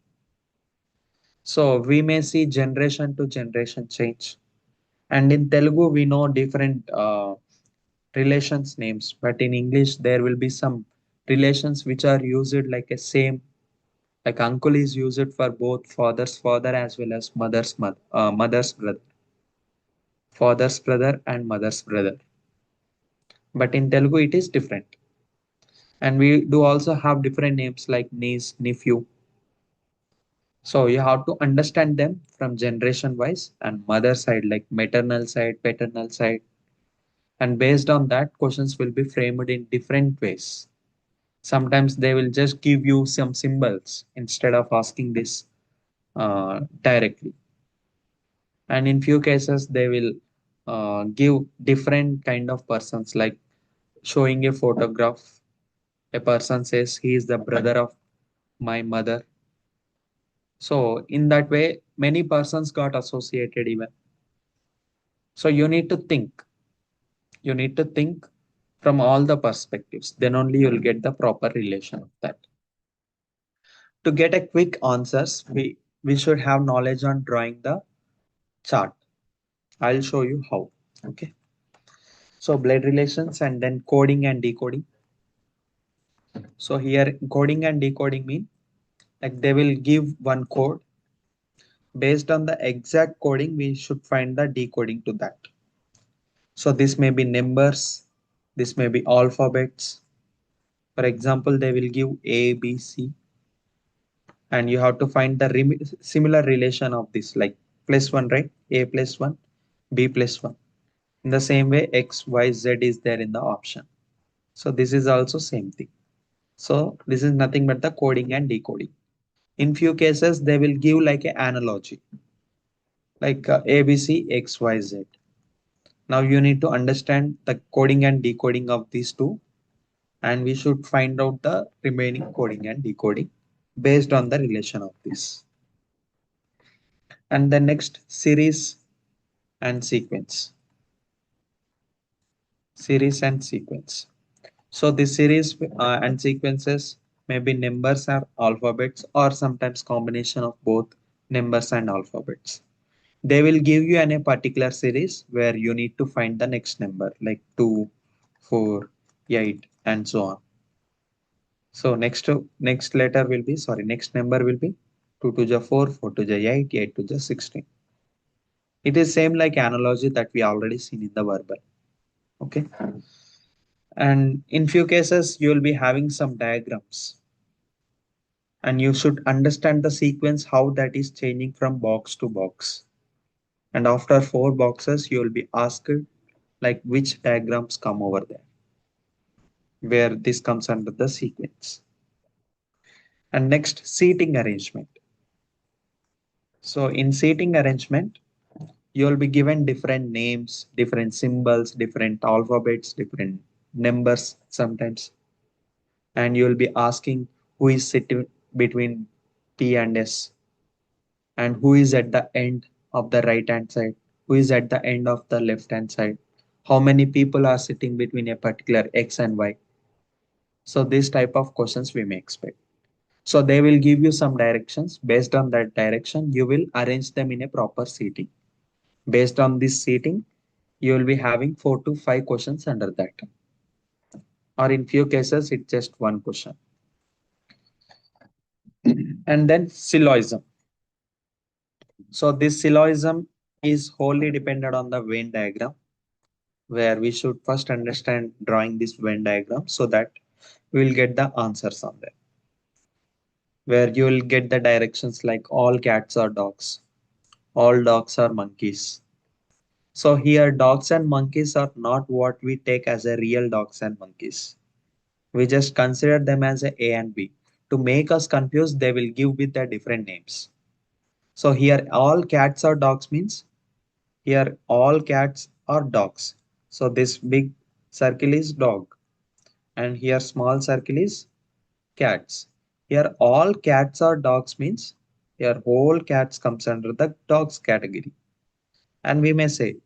So we may see generation to generation change. And in Telugu, we know different relations names, but in English, there will be some relations which are used like a same. Like uncle is used for both father's father as well as mother's mother, mother's brother, father's brother and mother's brother. But in Telugu, it is different. And we do also have different names like niece, nephew. So you have to understand them from generation wise and mother side, like maternal side, paternal side. And based on that, questions will be framed in different ways. Sometimes they will just give you some symbols instead of asking this directly. And in few cases, they will give different kind of persons, like showing a photograph. A person says he is the brother of my mother. So in that way, many persons got associated even. So you need to think from all the perspectives, then only you'll get the proper relation of that. To get a quick answers, we should have knowledge on drawing the chart. I'll show you how. Okay. So blood relations and then coding and decoding. So here coding and decoding mean like they will give one code. Based on the exact coding, we should find the decoding to that. So this may be numbers, this may be alphabets. For example, they will give A, B, C, and you have to find the similar relation of this, like plus one, right? A plus one, B plus one. In the same way, X, Y, Z is there in the option. So this is also same thing. So this is nothing but the coding and decoding. In few cases, they will give like an analogy, like ABC, X, Y, Z. Now you need to understand the coding and decoding of these two, and we should find out the remaining coding and decoding based on the relation of this. And the next series and sequence. Series and sequence. So this series and sequences may be numbers or alphabets or sometimes combination of both numbers and alphabets. They will give you a particular series where you need to find the next number like 2, 4, 8 and so on. So next letter will be, sorry, next number will be 2 to the 4, 4 to the 8, 8 to the 16. It is same like analogy that we already seen in the verbal. Okay. And in few cases, you will be having some diagrams and you should understand the sequence, how that is changing from box to box. And after 4 boxes, you will be asked like which diagrams come over there, where this comes under the sequence. And next, seating arrangement. So in seating arrangement, you will be given different names, different symbols, different alphabets, different numbers sometimes. And you will be asking who is sitting between P and S, and who is at the end of the right hand side, who is at the end of the left hand side, how many people are sitting between a particular X and Y. So this type of questions we may expect. So they will give you some directions. Based on that direction, you will arrange them in a proper seating. Based on this seating, you will be having 4 to 5 questions under that. Or in few cases, it's just one question. And then syllogism. So this syllogism is wholly dependent on the Venn diagram, where we should first understand drawing this Venn diagram so that we will get the answers on there. Where you will get the directions like all cats are dogs, all dogs are monkeys. So here dogs and monkeys are not what we take as a real dogs and monkeys. We just consider them as a and B. To make us confused, they will give with the different names. So here all cats are dogs means here all cats are dogs. So this big circle is dog and here small circle is cats. Here all cats are dogs means here whole cats comes under the dogs category. And we may say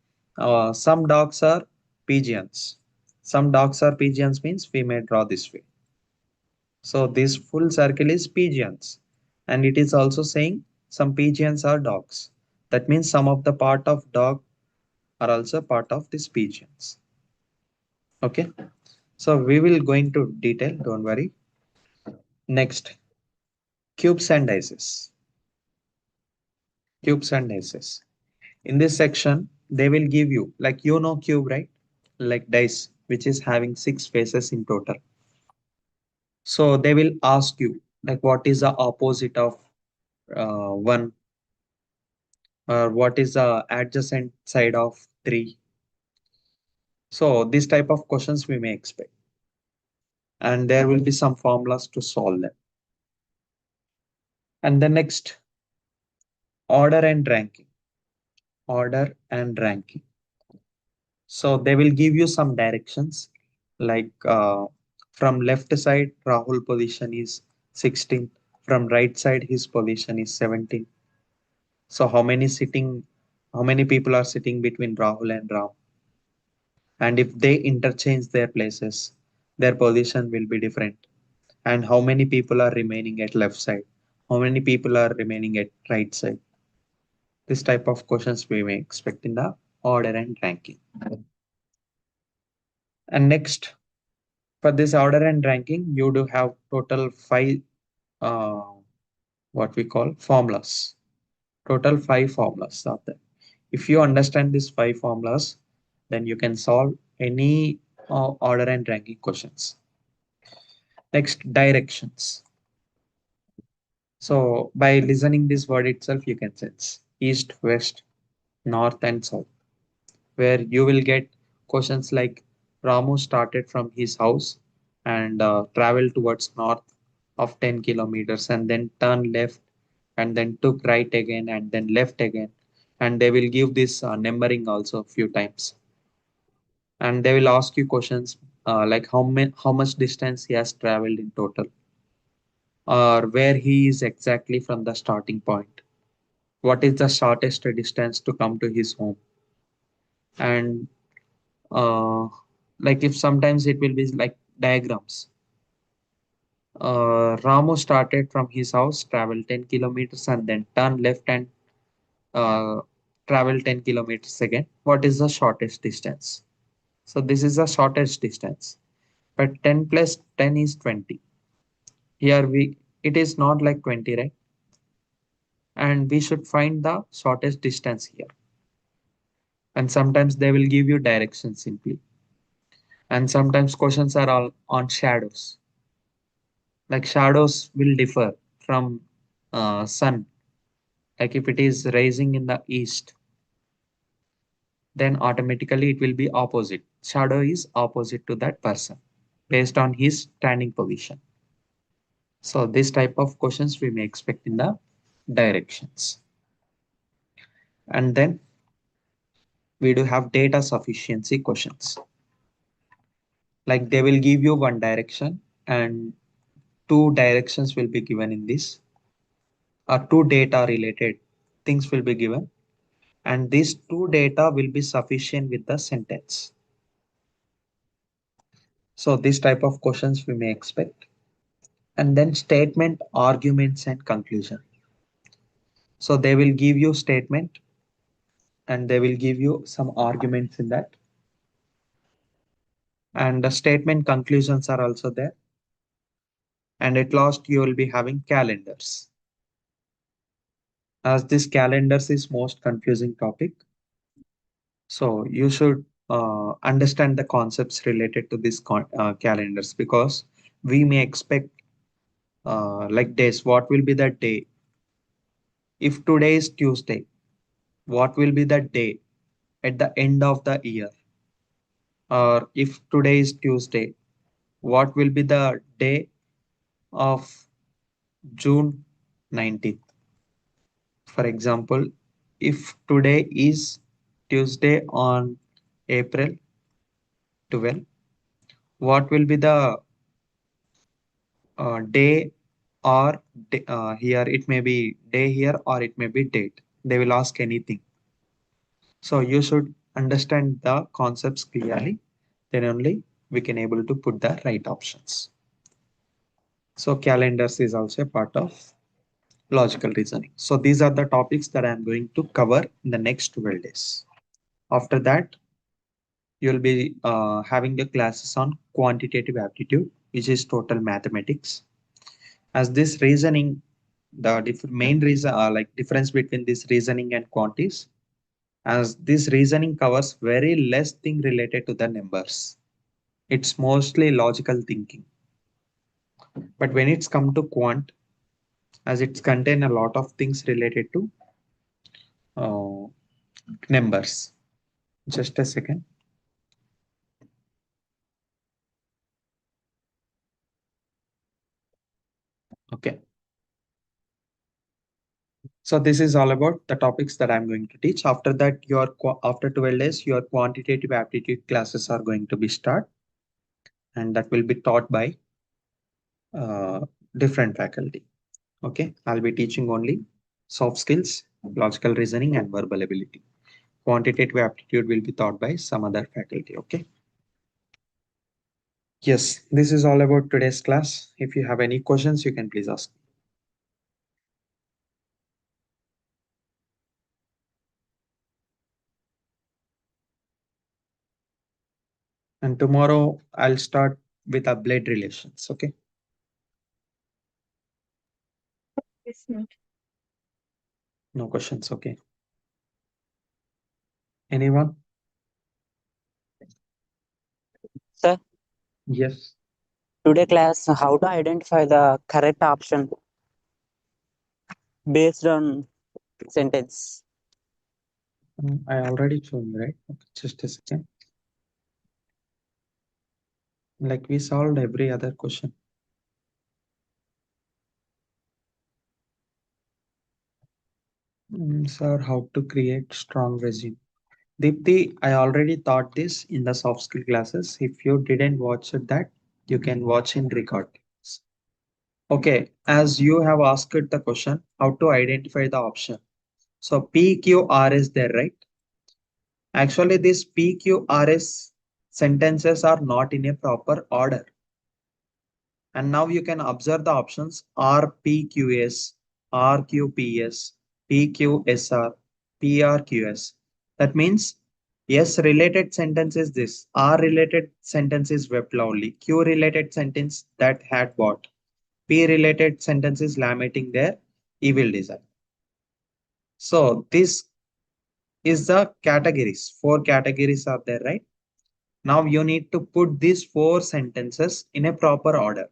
some dogs are pigeons. Some dogs are pigeons means we may draw this way. So this full circle is pigeons. And it is also saying some pigeons are dogs. That means some of the part of dog are also part of these pigeons. Okay. So we will go into detail, don't worry. Next, cubes and dices. Cubes and dices. In this section, they will give you, like cube, right? Like dice, which is having 6 faces in total. So they will ask you, like what is the opposite of 1, or what is the adjacent side of 3. So this type of questions we may expect. And there will be some formulas to solve them. And the next, order and ranking. Order and ranking. So they will give you some directions like from left side, Rahul position is 16. From right side, his position is 17. So how many people are sitting between Rahul and Ram? And if they interchange their places, their position will be different. And how many people are remaining at left side? How many people are remaining at right side? This type of questions we may expect in the order and ranking. And next, for this order and ranking, you do have total 5 uh, what we call formulas. Total 5 formulas are there. If you understand these 5 formulas, then you can solve any order and ranking questions. Next, directions. So by listening this word itself, you can sense east, west, north, and south, where you will get questions like Ramu started from his house and traveled towards north of 10 kilometers and then turned left and then took right again and then left again. And they will give this numbering also a few times. And they will ask you questions like how much distance he has traveled in total, or where he is exactly from the starting point. What is the shortest distance to come to his home? And like if sometimes it will be like diagrams. Ramo started from his house, traveled 10 kilometers, and then turned left and uh, travel 10 kilometers again. What is the shortest distance? So this is the shortest distance. But 10 plus 10 is 20. Here it is not like 20, right? And we should find the shortest distance here. And sometimes they will give you directions simply. And sometimes questions are all on shadows. Like shadows will differ from sun. Like if it is rising in the east, then automatically it will be opposite. Shadow is opposite to that person based on his standing position. So this type of questions we may expect in the directions. And then we do have data sufficiency questions. Like they will give you one direction and two directions will be given in this, or two data related things will be given, and these two data will be sufficient with the sentence. So this type of questions we may expect. And then statement, arguments, and conclusion. So they will give you statement and they will give you some arguments in that. And the statement conclusions are also there. And at last, you will be having calendars. As this calendars is most confusing topic, so you should understand the concepts related to this calendars, because we may expect like days. What will be the day? If today is Tuesday, what will be the day at the end of the year? Or if today is Tuesday, what will be the day of June 19th? For example, if today is Tuesday on April 12th, what will be the day, or here it may be day here or it may be date. They will ask anything. So you should understand the concepts clearly. Then only we can able to put the right options. So calendars is also a part of logical reasoning. So these are the topics that I'm going to cover in the next 12 days. After that, you'll be having the classes on quantitative aptitude, which is total mathematics. As this reasoning, the main reason, like difference between this reasoning and quant is, as this reasoning covers very less thing related to the numbers. It's mostly logical thinking. But when it's come to quant, as it's contain a lot of things related to uh, numbers. Just a second. Okay. So this is all about the topics that I'm going to teach. After that, after 12 days, your quantitative aptitude classes are going to be start, and that will be taught by uh, different faculty. Okay, I'll be teaching only soft skills, logical reasoning, and verbal ability. Quantitative aptitude will be taught by some other faculty. Okay. Yes, this is all about today's class. If you have any questions, you can please ask. And tomorrow I'll start with our blood relations. Okay. Yes, sir. No questions. Okay. Anyone? Sir, Yes. today class, how to identify the correct option based on sentence. I already shown you, right? Okay, just a second. Like we solved every other question. Sir, how to create strong resume? Deepti, I already taught this in the soft skill classes. If you didn't watch it, that you can watch in recordings. Okay, as you have asked the question, how to identify the option. So PQR is there, right? Actually, these PQRS sentences are not in a proper order. And now you can observe the options RPQS, RQPS, PQSR, PRQS. That means yes related sentence is this, R related sentence is wept loudly, Q related sentence that had bought, P related sentence is lamenting their evil desire. So this is the categories. Four categories are there, right? Now you need to put these four sentences in a proper order.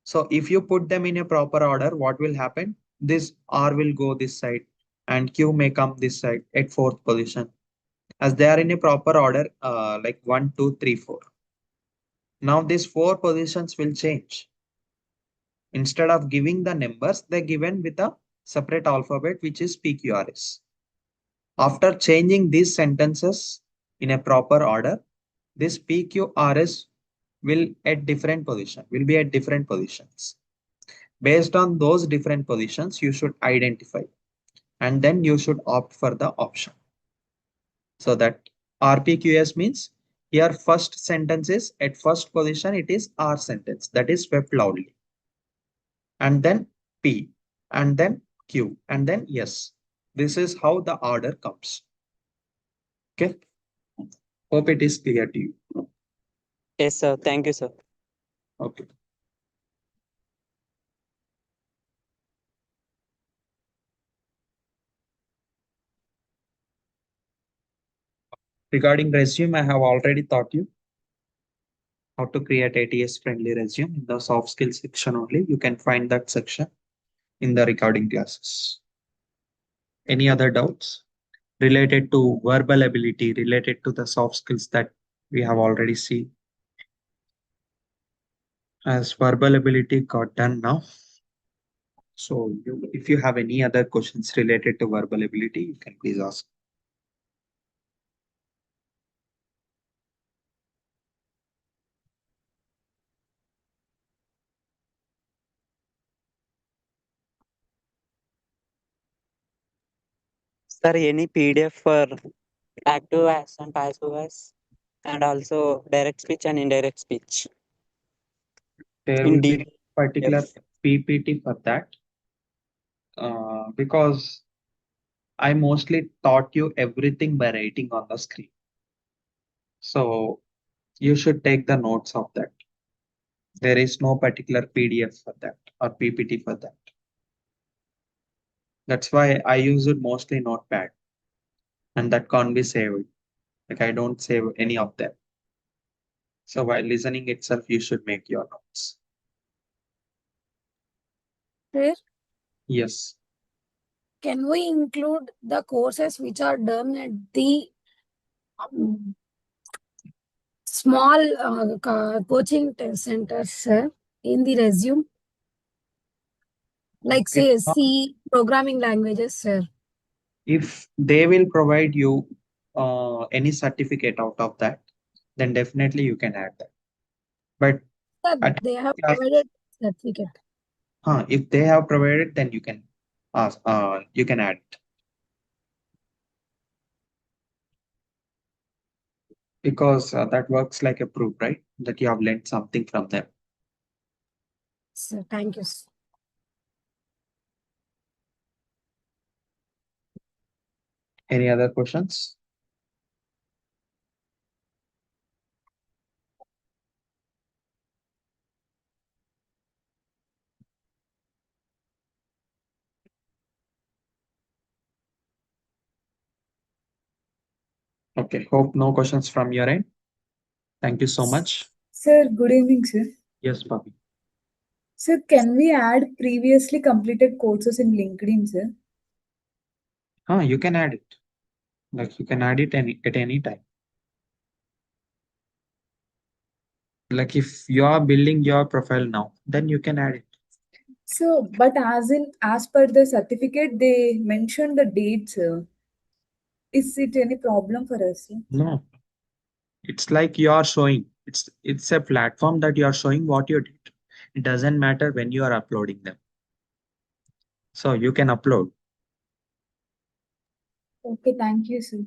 So if you put them in a proper order, what will happen? This R will go this side and Q may come this side at fourth position. As they are in a proper order, like 1, 2, 3, 4. Now these four positions will change. Instead of giving the numbers, they're given with a separate alphabet, which is PQRS. After changing these sentences in a proper order, this PQRS will at different position, will be at different positions. Based on those different positions, you should identify and then you should opt for the option. So that RPQS means here first sentence is at first position, it is R sentence, that is swept loudly. And then P, and then Q, and then yes. This is how the order comes. Okay. Hope it is clear to you. Yes, sir. Thank you, sir. Okay. Regarding resume, I have already taught you how to create ATS friendly resume in the soft skills section only. You can find that section in the recording classes. Any other doubts related to verbal ability, related to the soft skills that we have already seen? As verbal ability got done now. So if you have any other questions related to verbal ability, you can please ask. Sir, any PDF for active voice and passive voice, and also direct speech and indirect speech There in will be detail? particular PPT for that because I mostly taught you everything by writing on the screen. So you should take the notes of that. There is no particular PDF for that or PPT for that. That's why I use it mostly Notepad, and that can't be saved. Like I don't save any of them. So while listening itself, you should make your notes. Sir, Yes. can we include the courses which are done at the um, small coaching centers, sir, in the resume? Like If say not, C programming languages, sir. if they will provide you any certificate out of that, then definitely you can add that. But Sir, at they have class, provided certificate. if they have provided, then you can ask. You can add it. Because that works like a proof, right? That you have learned something from them. Sir, thank you, sir. Any other questions? Okay, hope no questions from your end. Thank you so much. Sir, good evening, sir. Yes, Bobby. Sir, can we add previously completed courses in LinkedIn, sir? You can add it. Like you can add it at any time. Like if you are building your profile now, then you can add it. So, but as per the certificate, they mentioned the date, sir. Is it any problem for us, sir? No, it's like you are showing. It's a platform that you are showing what you did. It doesn't matter when you are uploading them. So you can upload. Okay, thank you, sir.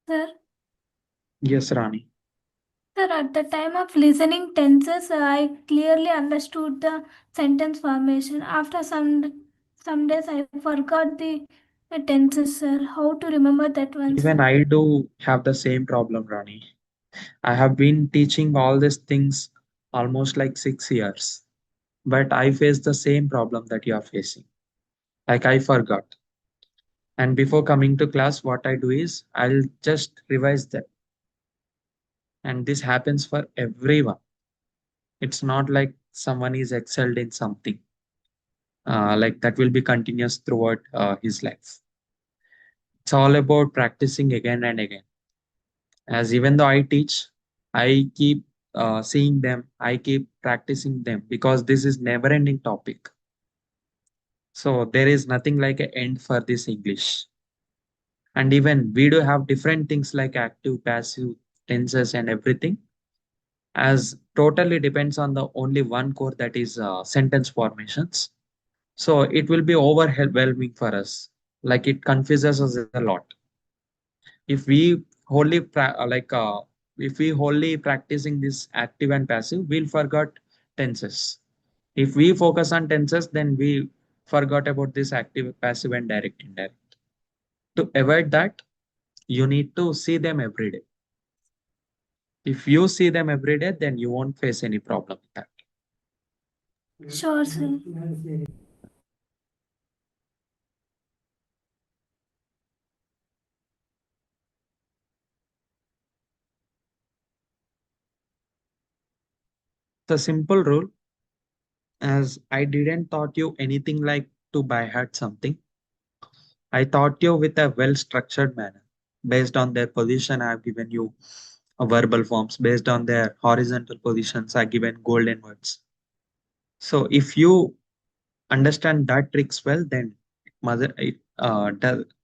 Sir, Yes, Rani. sir, at the time of listening tenses, I clearly understood the sentence formation. After some days, I forgot the tenses, sir. How to remember that one, Even sir? I do have the same problem, Rani. I have been teaching all these things almost like 6 years, but I face the same problem that you are facing. Like I forgot. And before coming to class, what I do is I'll just revise them. And this happens for everyone. It's not like someone is excelled in something like that will be continuous throughout his life. It's all about practicing again and again. As even though I teach, I keep seeing them, I keep practicing them because this is never ending topic. So there is nothing like an end for this English. And even we do have different things like active, passive, tenses and everything, as totally depends on the only one core, that is sentence formations. So it will be overwhelming for us. Like it confuses us a lot. If we wholly if we wholly practicing this active and passive, we'll forget tenses. If we focus on tenses, then we forgot about this active, passive, and direct, indirect. To avoid that, you need to see them every day. If you see them every day, then you won't face any problem with that. Sure, sir. The simple rule, as I didn't taught you anything like to by heart something. I taught you with a well structured manner. Based on their position, I have given you verbal forms. Based on their horizontal positions, I given golden words. So if you understand that tricks well, then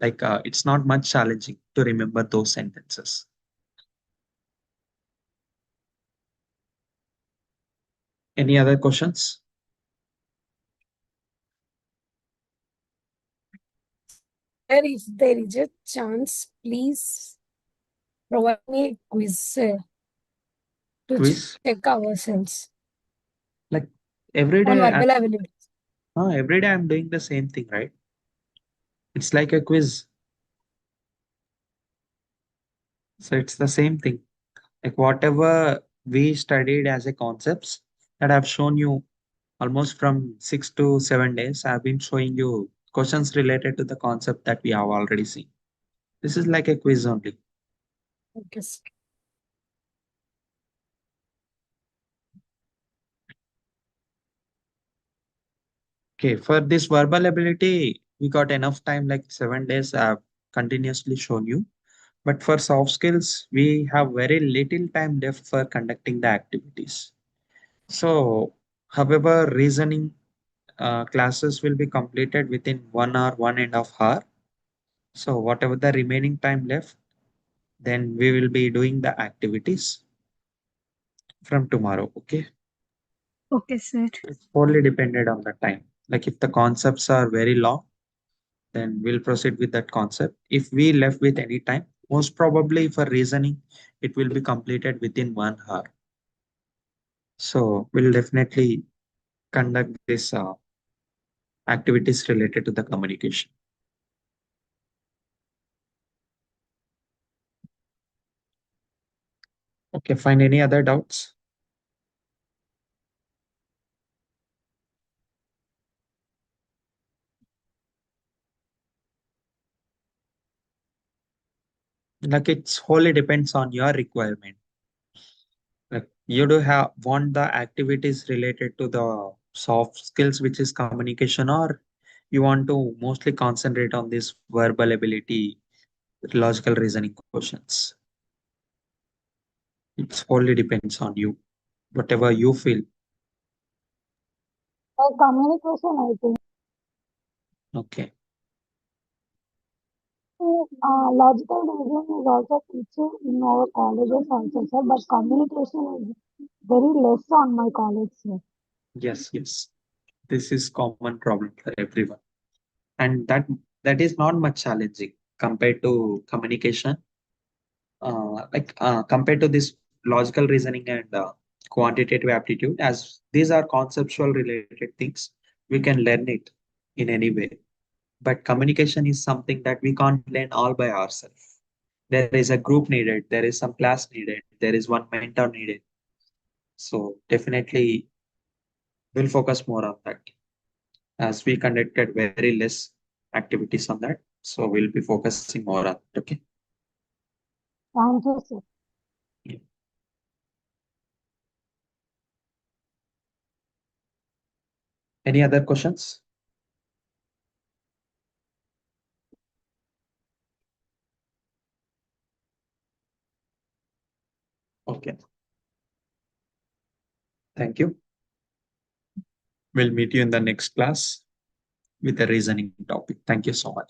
it's not much challenging to remember those sentences. Any other questions? If there is a chance, please provide me a quiz to Quiz? check ourselves Like every on day, verbal ability. every day I'm doing the same thing, right? It's like a quiz. So it's the same thing. Like whatever we studied as a concepts that I've shown you almost from 6 to 7 days, I've been showing you questions related to the concept that we have already seen. This is like a quiz only. Okay, sir. Okay, for this verbal ability, we got enough time, like 7 days I've continuously shown you. But for soft skills, we have very little time left for conducting the activities. So, however, reasoning classes will be completed within 1 hour, 1.5 hour. So, whatever the remaining time left, then we will be doing the activities from tomorrow. Okay. Okay, sir. It's wholly dependent on the time. Like if the concepts are very long, then we'll proceed with that concept. If we left with any time, most probably for reasoning, it will be completed within 1 hour. So we'll definitely conduct this activities related to the communication. Okay, fine. Any other doubts? Like it's wholly depends on your requirement. Like you do have want the activities related to the soft skills, which is communication, or you want to mostly concentrate on this verbal ability, logical reasoning questions. It wholly depends on you, whatever you feel. Communication, I think. Okay. Logical reasoning is also teaching in our colleges also, sir, but communication is very less on my college, sir. Yes, yes. This is common problem for everyone. And that is not much challenging compared to communication. Compared to this logical reasoning and quantitative aptitude, as these are conceptual related things, we can learn it in any way. But communication is something that we can't learn all by ourselves. there is a group needed, there is some class needed, there is one mentor needed. So definitely we'll focus more on that, as we conducted very less activities on that. So we'll be focusing more on it. Okay. Thank you, sir. Yeah. Any other questions? Okay. Thank you. We'll meet you in the next class with a reasoning topic. Thank you so much.